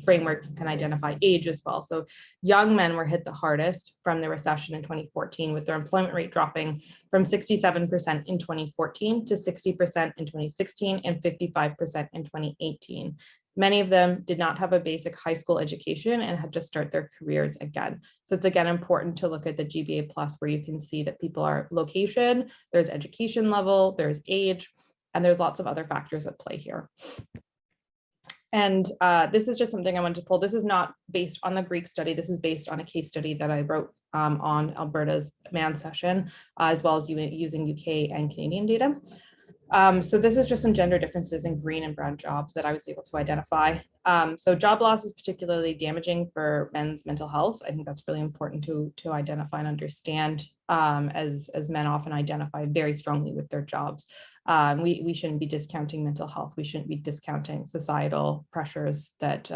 framework, you can identify age as well. So young men were hit the hardest from the recession in 2014, with their employment rate dropping from 67% in 2014 to 60% in 2016 and 55% in 2018. Many of them did not have a basic high school education and had to start their careers again. So it's again important to look at the GBA plus, where you can see that people are location, there's education level, there's age, and there's lots of other factors at play here. And this is just something I wanted to pull. This is not based on the Greek study. This is based on a case study that I wrote on Alberta's manned session, as well as using UK and Canadian data. So this is just some gender differences in green and brown jobs that I was able to identify. So job loss is particularly damaging for men's mental health. I think that's really important to identify and understand, as men often identify very strongly with their jobs. We shouldn't be discounting mental health. We shouldn't be discounting societal pressures that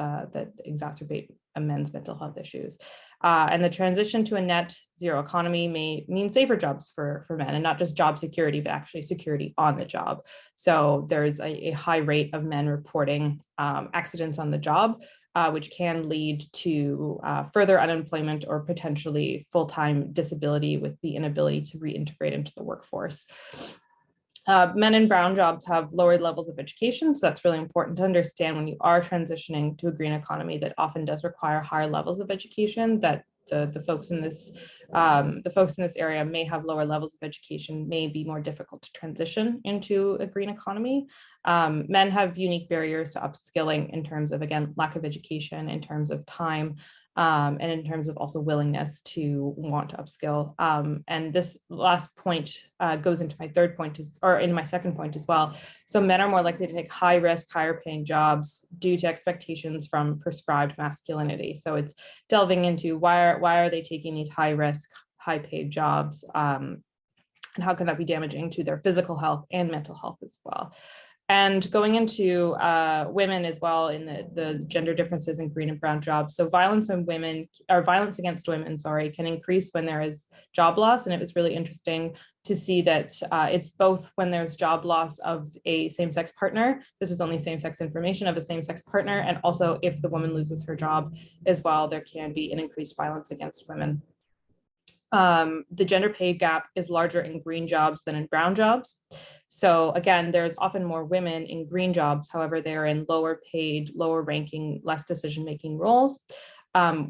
exacerbate men's mental health issues. And the transition to a net zero economy may mean safer jobs for men, and not just job security, but actually security on the job. So there's a high rate of men reporting accidents on the job, which can lead to further unemployment or potentially full-time disability with the inability to reintegrate into the workforce. Men in brown jobs have lower levels of education, so that's really important to understand when you are transitioning to a green economy that often does require higher levels of education, that the folks in this area may have lower levels of education, may be more difficult to transition into a green economy. Men have unique barriers to upskilling in terms of, again, lack of education, in terms of time, and in terms of also willingness to want to upskill. And this last point goes into my third point, or in my second point as well. So men are more likely to take high risk, higher paying jobs due to expectations from prescribed masculinity. So it's delving into why are they taking these high risk, high paid jobs, and how can that be damaging to their physical health and mental health as well. And going into women as well in the gender differences in green and brown jobs. So violence against women, can increase when there is job loss. And it was really interesting to see that it's both when there's job loss of a same-sex partner. This was only same-sex information of a same-sex partner. And also if the woman loses her job as well, there can be an increased violence against women. The gender pay gap is larger in green jobs than in brown jobs. So again, there's often more women in green jobs. However, they're in lower paid, lower ranking, less decision-making roles,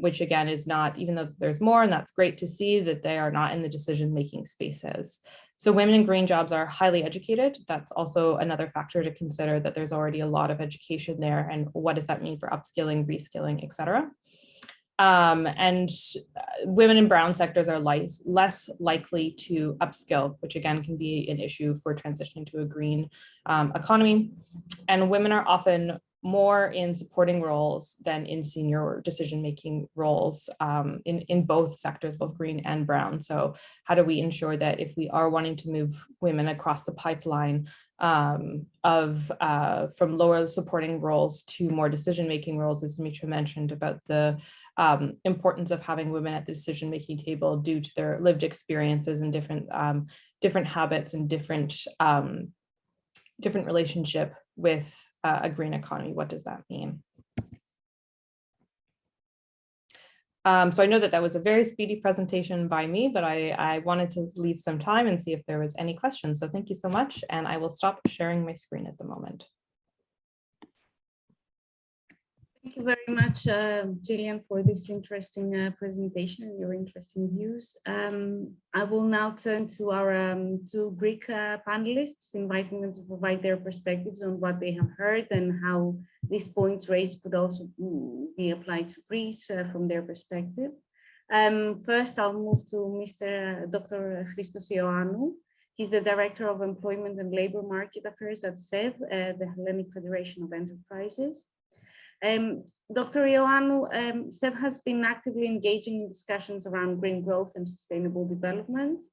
which again is not, even though there's more, and that's great to see, that they are not in the decision-making spaces. So women in green jobs are highly educated. That's also another factor to consider, that there's already a lot of education there, and what does that mean for upskilling, reskilling, et cetera. And women in brown sectors are less likely to upskill, which again can be an issue for transitioning to a green economy. And women are often more in supporting roles than in senior decision-making roles in both sectors, both green and brown. So how do we ensure that if we are wanting to move women across the pipeline from lower supporting roles to more decision-making roles, as Dimitra mentioned about the importance of having women at the decision-making table due to their lived experiences and different habits and different relationship with a green economy. What does that mean? So I know that was a very speedy presentation by me, but I wanted to leave some time and see if there was any questions. So thank you so much. And I will stop sharing my screen at the moment. Thank you very much, Gillian, for this interesting presentation and your interesting views. I will now turn to our two Greek panelists, inviting them to provide their perspectives on what they have heard and how these points raised could also be applied to Greece from their perspective. First, I'll move to Dr. Christos Ioannou. He's the Director of Employment and Labor Market Affairs at SEV, the Hellenic Federation of Enterprises. Dr. Ioannou, SEV has been actively engaging in discussions around green growth and sustainable development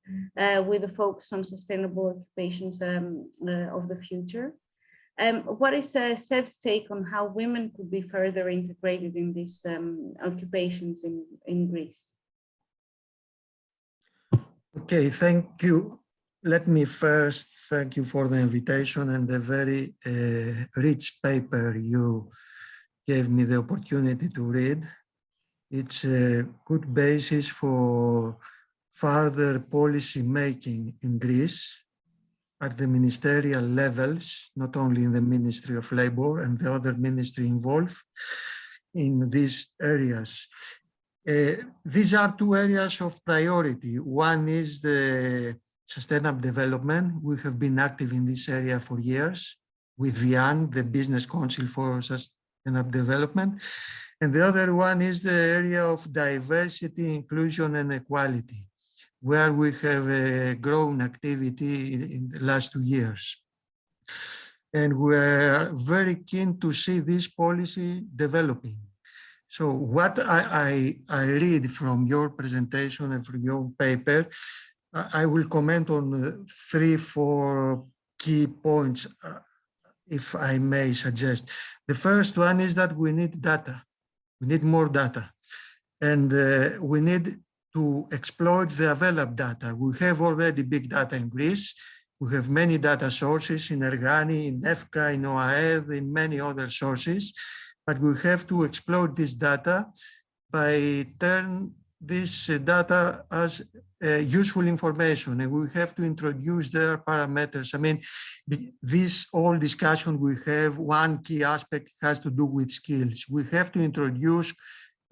with a focus on sustainable occupations of the future. What is SEV's take on how women could be further integrated in these occupations in Greece? Okay, thank you. Let me first thank you for the invitation and the very rich paper you gave me the opportunity to read. It's a good basis for further policy making in Greece at the ministerial levels, not only in the Ministry of Labor and the other ministry involved in these areas. These are two areas of priority. One is the sustainable development. We have been active in this area for years with VIAN, the Business Council for Sustainable Development. And the other one is the area of diversity, inclusion, and equality, where we have grown activity in the last 2 years. And we're very keen to see this policy developing. So what I read from your presentation and from your paper, I will comment on 3-4 key points, if I may suggest. The first one is that we need data. We need more data. And we need to exploit the available data. We have already big data in Greece. We have many data sources in Ergani, in EFKA, in OAED, in many other sources. But we have to exploit this data by turning this data as useful information, and we have to introduce their parameters. I mean, this whole discussion we have, one key aspect has to do with skills. We have to introduce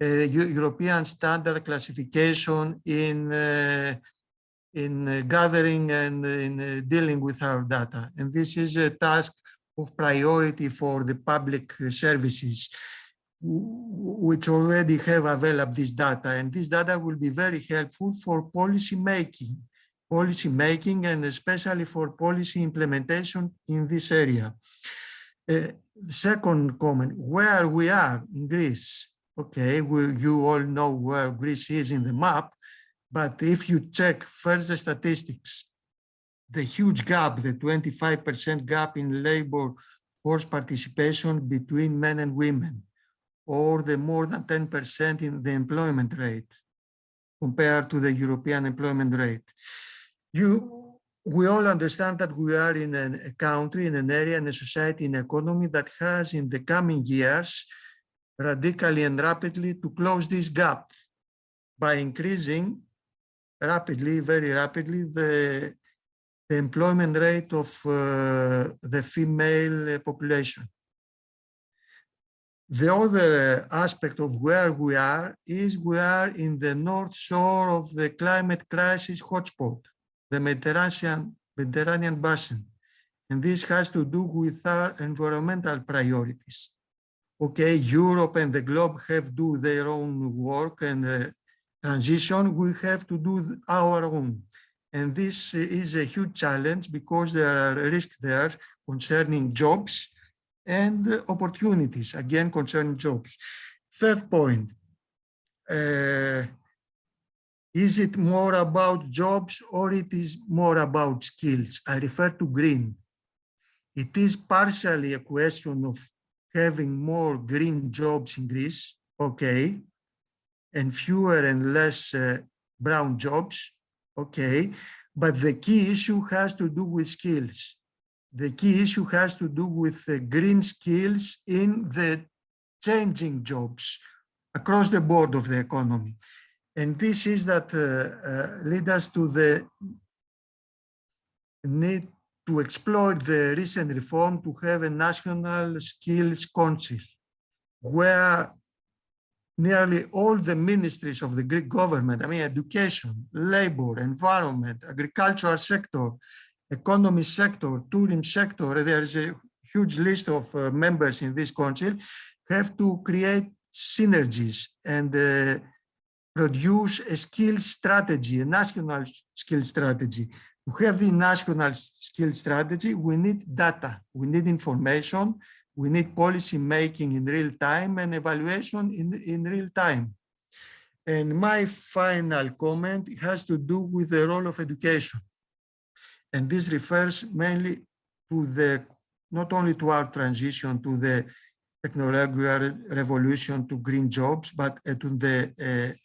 European standard classification in gathering and in dealing with our data. And this is a task of priority for the public services, which already have available this data. And this data will be very helpful for policy making and especially for policy implementation in this area. Second comment, where we are in Greece. Okay, you all know where Greece is in the map, but if you check first the statistics the huge gap, the 25% gap in labor force participation between men and women, or the more than 10% in the employment rate compared to the European employment rate. We all understand that we are in a country, in an area, in a society, in an economy that has in the coming years radically and rapidly to close this gap by increasing rapidly, very rapidly, the employment rate of the female population. The other aspect of where we are is we are in the north shore of the climate crisis hotspot, the Mediterranean basin. And this has to do with our environmental priorities. Okay, Europe and the globe have to do their own work and transition. We have to do our own. And this is a huge challenge because there are risks there concerning jobs and opportunities, again, concerning jobs. Third point, is it more about jobs or it is more about skills? I refer to green. It is partially a question of having more green jobs in Greece, okay, and fewer and less brown jobs, okay, but the key issue has to do with skills. The key issue has to do with green skills in the changing jobs across the board of the economy. And this is that lead us to the need to exploit the recent reform to have a national skills council where nearly all the ministries of the Greek government, I mean, education, labor, environment, agricultural sector, economy sector, tourism sector, there's a huge list of members in this council, have to create synergies and produce a skills strategy, a national skills strategy. To have the national skills strategy, we need data, we need information, we need policy making in real time and evaluation in real time. And my final comment has to do with the role of education. And this refers mainly to the, not only to our transition to the technological revolution to green jobs, but to the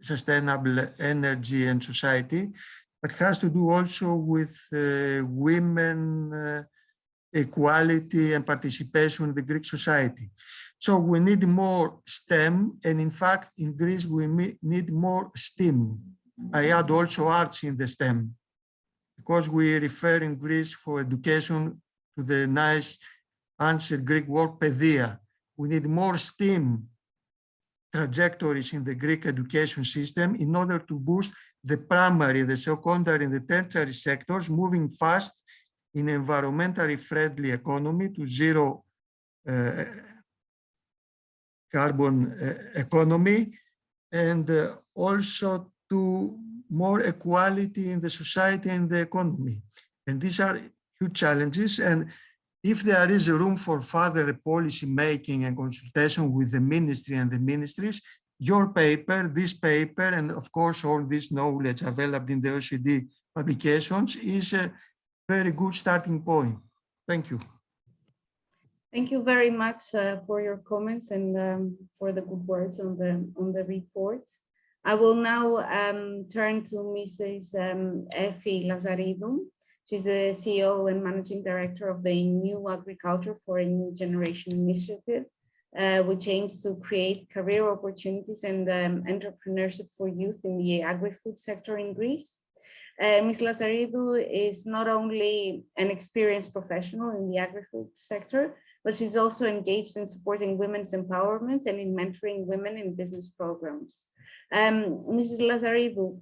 sustainable energy and society, but has to do also with women equality and participation in the Greek society. So we need more STEM, and in fact, in Greece, we need more STEM. I add also arts in the STEM, because we refer in Greece for education to the nice answer Greek word pedia. We need more STEM trajectories in the Greek education system in order to boost the primary, the secondary, and the tertiary sectors, moving fast in environmentally friendly economy to zero carbon economy, and also to more equality in the society and the economy. And these are huge challenges. And if there is a room for further policy making and consultation with the ministry and the ministries, your paper, this paper, and of course, all this knowledge available in the OECD publications is a very good starting point. Thank you. Thank you very much for your comments and for the good words on the report. I will now turn to Mrs. Effie Lazaridou. She's the CEO and Managing Director of the New Agriculture for a New Generation initiative, which aims to create career opportunities and entrepreneurship for youth in the agri-food sector in Greece. Ms. Lazaridou is not only an experienced professional in the agri-food sector, but she's also engaged in supporting women's empowerment and in mentoring women in business programs. Mrs. Lazaridou,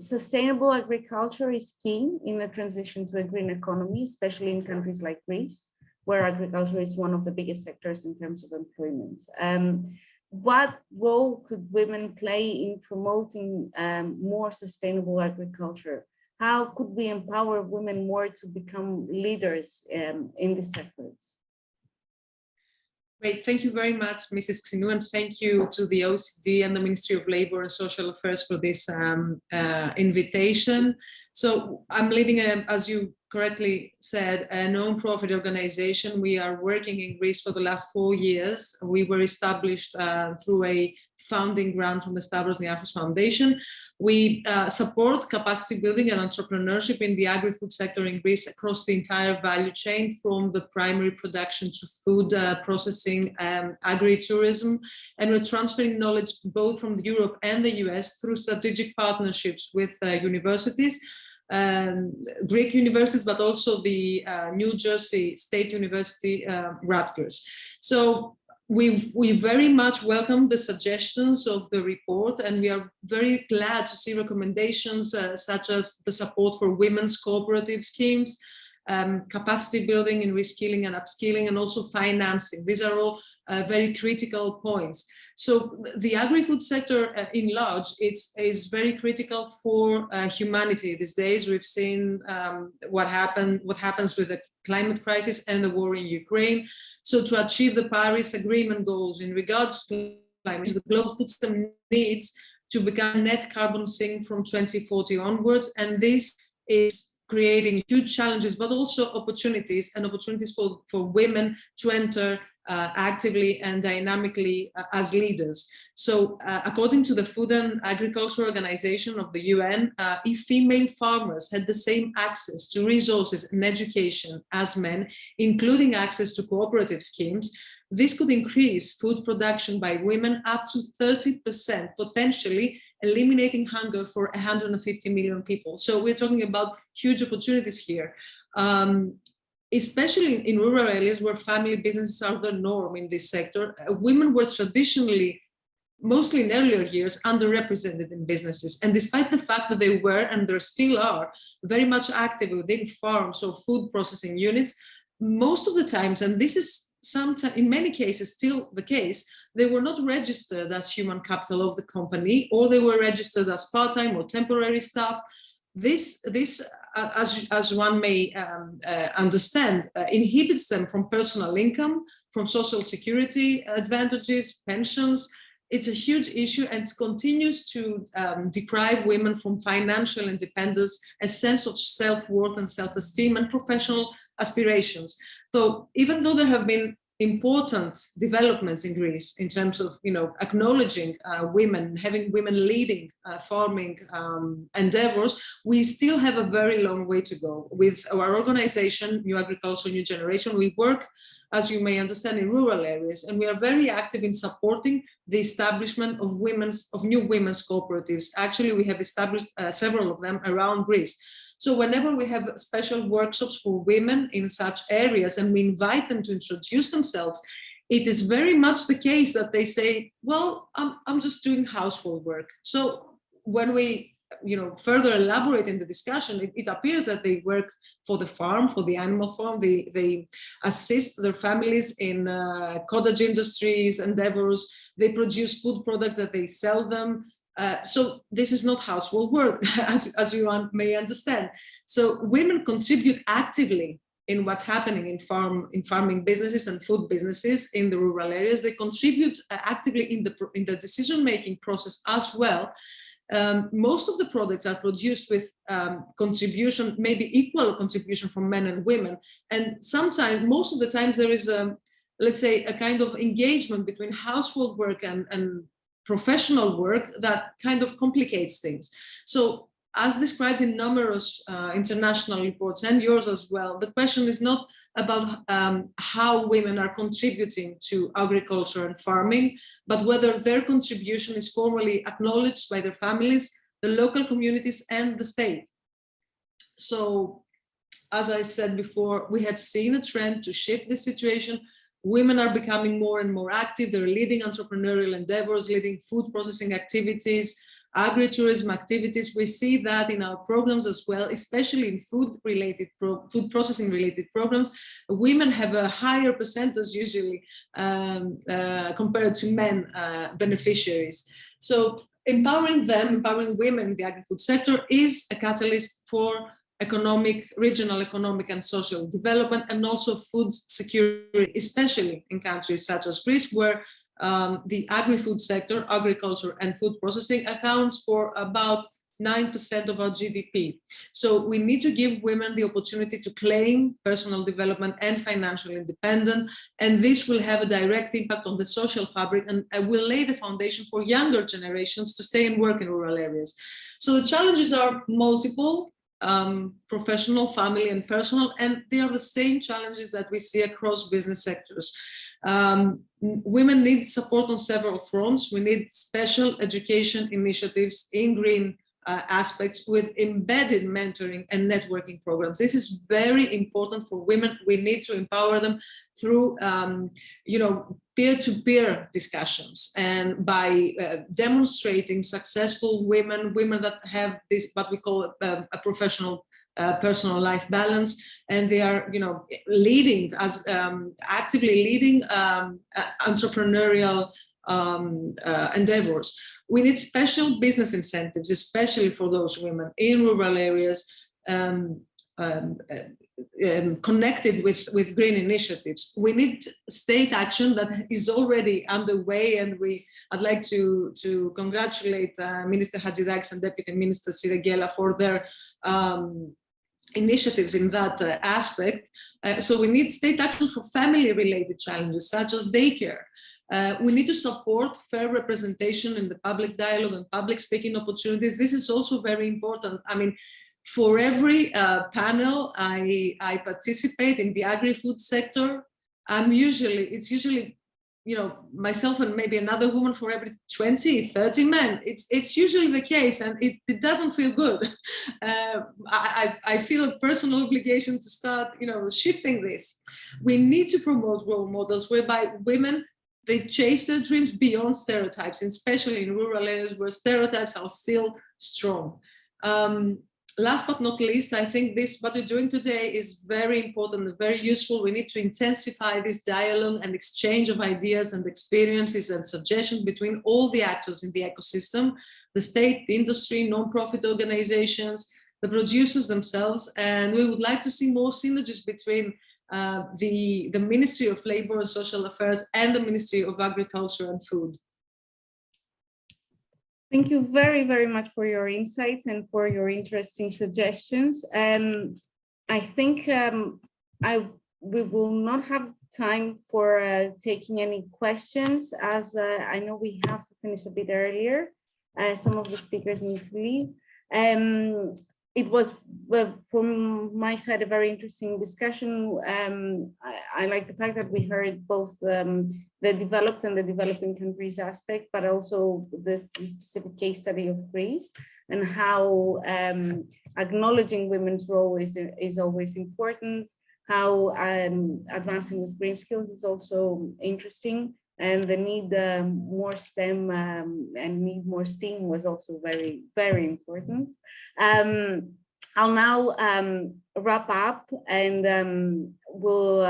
sustainable agriculture is key in the transition to a green economy, especially in countries like Greece, where agriculture is one of the biggest sectors in terms of employment. What role could women play in promoting more sustainable agriculture? How could we empower women more to become leaders in these sectors? Great, thank you very much, Mrs. Xinou, and thank you to the OECD and the Ministry of Labour and Social Affairs for this invitation. So I'm leading, as you correctly said, a non-profit organization. We are working in Greece for the last 4 years. We were established through a founding grant from the Stavros Niarchos Foundation. We support capacity building and entrepreneurship in the agri-food sector in Greece across the entire value chain, from the primary production to food processing, agri-tourism, and we're transferring knowledge both from Europe and the US through strategic partnerships with universities, Greek universities, but also the New Jersey State University, Rutgers. So we very much welcome the suggestions of the report, and we are very glad to see recommendations such as the support for women's cooperative schemes, capacity building and reskilling and upskilling, and also financing. These are all very critical points. So the agri-food sector in large, is very critical for humanity these days. We've seen what happens with the climate crisis and the war in Ukraine. So to achieve the Paris Agreement goals in regards to climate, the global food system needs to become net carbon sink from 2040 onwards. And this is creating huge challenges, but also opportunities, and opportunities for women to enter actively and dynamically as leaders. So according to the Food and Agriculture Organization of the UN, if female farmers had the same access to resources and education as men, including access to cooperative schemes, this could increase food production by women up to 30%, potentially eliminating hunger for 150 million people. So we're talking about huge opportunities here. Especially in rural areas where family businesses are the norm in this sector, women were traditionally, mostly in earlier years, underrepresented in businesses. And despite the fact that they were, and there still are, very much active within farms or food processing units, most of the times, and this is sometimes, in many cases, still the case, they were not registered as human capital of the company, or they were registered as part-time or temporary staff. This as one may understand, inhibits them from personal income, from social security advantages, pensions. It's a huge issue, and it continues to deprive women from financial independence, a sense of self-worth and self-esteem, and professional aspirations. So even though there have been important developments in Greece in terms of, acknowledging women, having women leading farming endeavors, we still have a very long way to go. With our organization, New Agriculture, New Generation, we work, as you may understand, in rural areas, and we are very active in supporting the establishment of new women's cooperatives. Actually, we have established several of them around Greece. So whenever we have special workshops for women in such areas and we invite them to introduce themselves, it is very much the case that they say, well, I'm just doing household work. So when we further elaborate in the discussion, it appears that they work for the farm, for the animal farm. They assist their families in cottage industries endeavors. They produce food products that they sell them. So this is not household work, as you may understand. So women contribute actively in what's happening in farming businesses and food businesses in the rural areas. They contribute actively in the decision-making process as well. Most of the products are produced with contribution, maybe equal contribution from men and women. And sometimes, most of the times, there is, let's say, a kind of engagement between household work and professional work that kind of complicates things. So as described in numerous international reports, and yours as well, the question is not about how women are contributing to agriculture and farming, but whether their contribution is formally acknowledged by their families, the local communities, and the state. So, as I said before, we have seen a trend to shift the situation. Women are becoming more and more active. They're leading entrepreneurial endeavors, leading food processing activities, agritourism activities. We see that in our programs as well, especially in food processing related programs. Women have a higher percentage usually compared to men beneficiaries. So empowering women in the agri-food sector is a catalyst for regional economic and social development, and also food security, especially in countries such as Greece, where the agri-food sector, agriculture and food processing, accounts for about 9% of our GDP. So we need to give women the opportunity to claim personal development and financial independence, and this will have a direct impact on the social fabric and will lay the foundation for younger generations to stay and work in rural areas. So the challenges are multiple, professional, family, and personal, and they are the same challenges that we see across business sectors. Women need support on several fronts. We need special education initiatives in green aspects with embedded mentoring and networking programs. This is very important for women. We need to empower them through, peer-to-peer discussions, and by demonstrating successful women that have this, what we call a professional personal life balance, and they are, leading as actively leading entrepreneurial endeavors. We need special business incentives, especially for those women in rural areas, connected with green initiatives. We need state action that is already underway, and I'd like to congratulate Minister Hatzidakis and Deputy Minister Sirengela for their initiatives in that aspect. So we need state action for family-related challenges, such as daycare. We need to support fair representation in the public dialogue and public speaking opportunities. This is also very important. I mean, for every panel I participate in the agri-food sector, it's usually, myself and maybe another woman for every 20, 30 men. It's usually the case, and it doesn't feel good. I feel a personal obligation to start, shifting this. We need to promote role models whereby women, they chase their dreams beyond stereotypes, especially in rural areas where stereotypes are still strong. Last but not least, I think what we're doing today is very important and very useful. We need to intensify this dialogue and exchange of ideas and experiences and suggestions between all the actors in the ecosystem, the state, the industry, non-profit organizations, the producers themselves. And we would like to see more synergies between the Ministry of Labour and Social Affairs and the Ministry of Agriculture and Food. Thank you very, very much for your insights and for your interesting suggestions. I think we will not have time for taking any questions, as I know we have to finish a bit earlier. Some of the speakers need to leave. It was, from my side, a very interesting discussion. I like the fact that we heard both the developed and the developing countries aspect, but also the specific case study of Greece, and how acknowledging women's role is always important, how advancing with green skills is also interesting, and the need more STEM and need more STEAM was also very, very important. I'll now wrap up, and we'll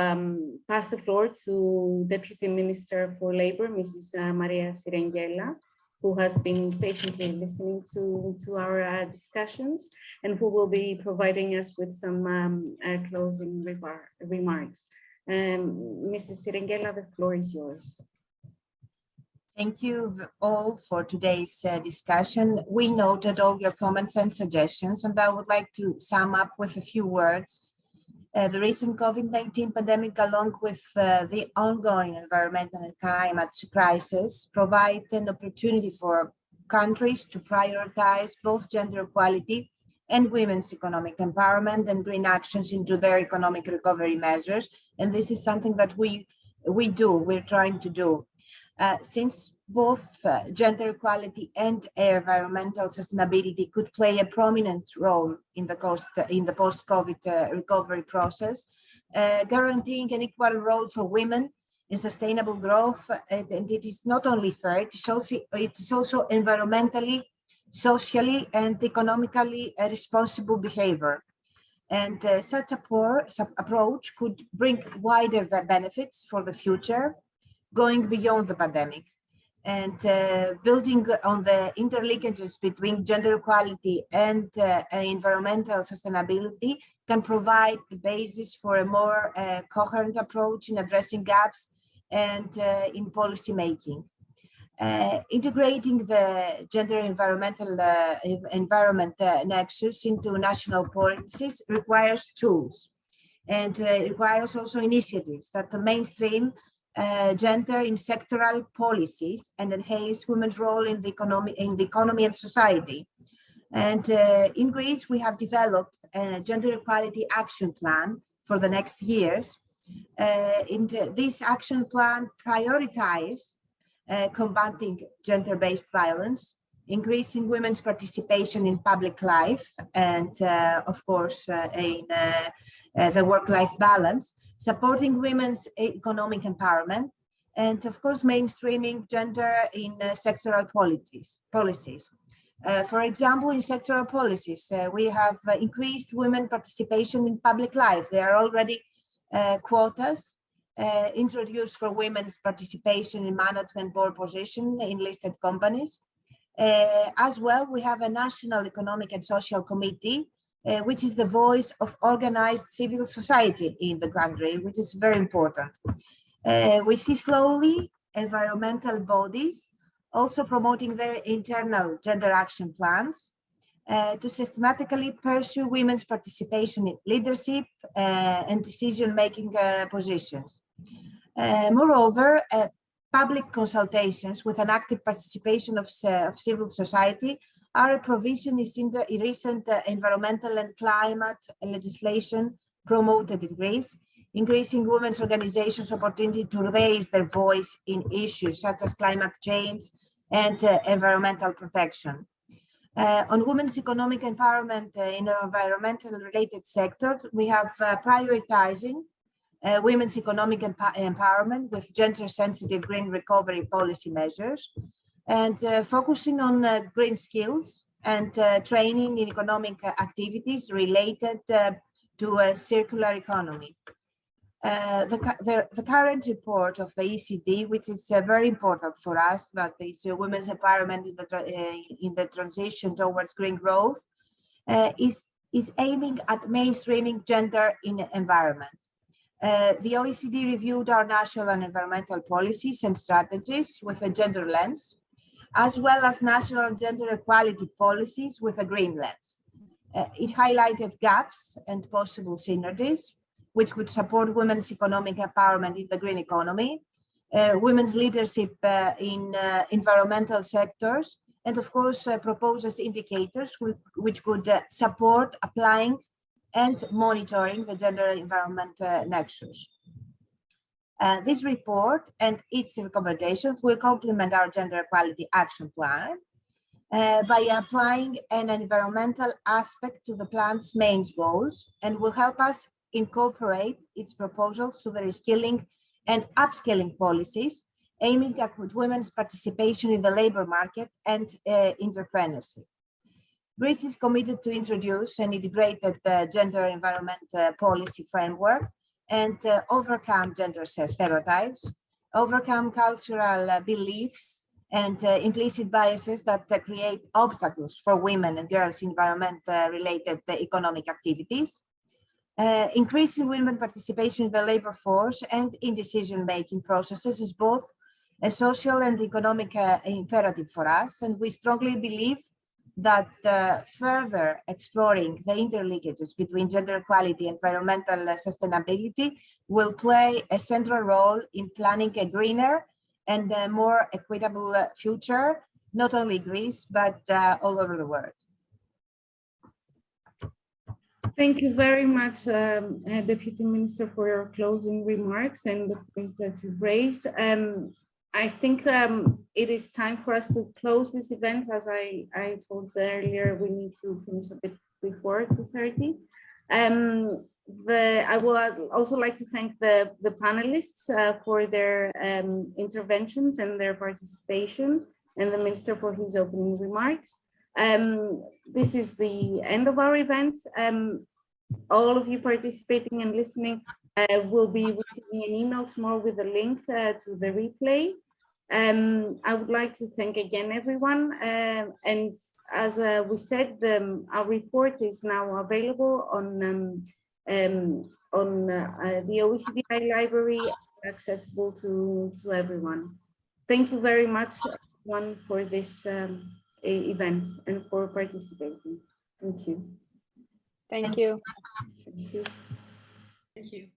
pass the floor to Deputy Minister for Labour, Mrs. Maria Sirengela, who has been patiently listening to our discussions, and who will be providing us with some closing remarks. Mrs. Sirengela, the floor is yours. Thank you all for today's discussion. We noted all your comments and suggestions, and I would like to sum up with a few words. The recent COVID-19 pandemic, along with the ongoing environmental and climate crisis, provide an opportunity for countries to prioritize both gender equality and women's economic empowerment and green actions into their economic recovery measures. And this is something that we're trying to do. Since both gender equality and environmental sustainability could play a prominent role in the post-COVID recovery process, guaranteeing an equal role for women in sustainable growth, and it is not only fair, it is also environmentally, socially, and economically a responsible behavior. And such approach could bring wider benefits for the future, going beyond the pandemic. and building on the interlinkages between gender equality and environmental sustainability can provide the basis for a more coherent approach in addressing gaps and in policy making. Integrating the gender environment nexus into national policies requires tools, and requires also initiatives that mainstream gender in sectoral policies and enhance women's role in the economy and society. And in Greece, we have developed a gender equality action plan for the next years. This action plan prioritizes combating gender-based violence, increasing women's participation in public life, and of course in the work-life balance, supporting women's economic empowerment, and of course mainstreaming gender in sectoral policies. For example, in sectoral policies, we have increased women participation in public life. There are already quotas introduced for women's participation in management board position in listed companies. As well, we have a National Economic and Social Committee, which is the voice of organized civil society in the country, which is very important. We see slowly environmental bodies also promoting their internal gender action plans to systematically pursue women's participation in leadership and decision-making positions. Moreover, public consultations with an active participation of civil society are a provision in recent environmental and climate legislation promoted in Greece, increasing women's organizations' opportunity to raise their voice in issues such as climate change and environmental protection. On women's economic empowerment in environmental related sectors, we have prioritizing women's economic empowerment with gender-sensitive green recovery policy measures, and focusing on green skills and training in economic activities related to a circular economy. The current report of the ECD, which is very important for us, that is women's empowerment in the transition towards green growth, is aiming at mainstreaming gender in environment. The OECD reviewed our national and environmental policies and strategies with a gender lens, as well as national gender equality policies with a green lens. It highlighted gaps and possible synergies, which would support women's economic empowerment in the green economy, women's leadership in environmental sectors, and of course proposes indicators which could support applying and monitoring the gender environment nexus. This report and its recommendations will complement our gender equality action plan by applying an environmental aspect to the plan's main goals, and will help us incorporate its proposals to the reskilling and upskilling policies aiming at women's participation in the labor market and entrepreneurship. Greece is committed to introduce an integrated gender environment policy framework and overcome gender stereotypes, overcome cultural beliefs and implicit biases that create obstacles for women and girls' environment-related economic activities, increasing women participation in the labor force and in decision-making processes is both a social and economic imperative for us, and we strongly believe that further exploring the interlinkages between gender equality and environmental sustainability will play a central role in planning a greener and a more equitable future, not only in Greece, but all over the world. Thank you very much, Deputy Minister, for your closing remarks and the points that you've raised. I think it is time for us to close this event. As I told earlier, we need to finish a bit before 2:30. I will also like to thank the panelists for their interventions and their participation, and the Minister for his opening remarks. This is the end of our event. All of you participating and listening will be receiving an email tomorrow with a link to the replay. I would like to thank again everyone. And as we said, our report is now available on the OECD library, accessible to everyone. Thank you very much, everyone, for this event and for participating. Thank you. Thank you. Thank you. Thank you.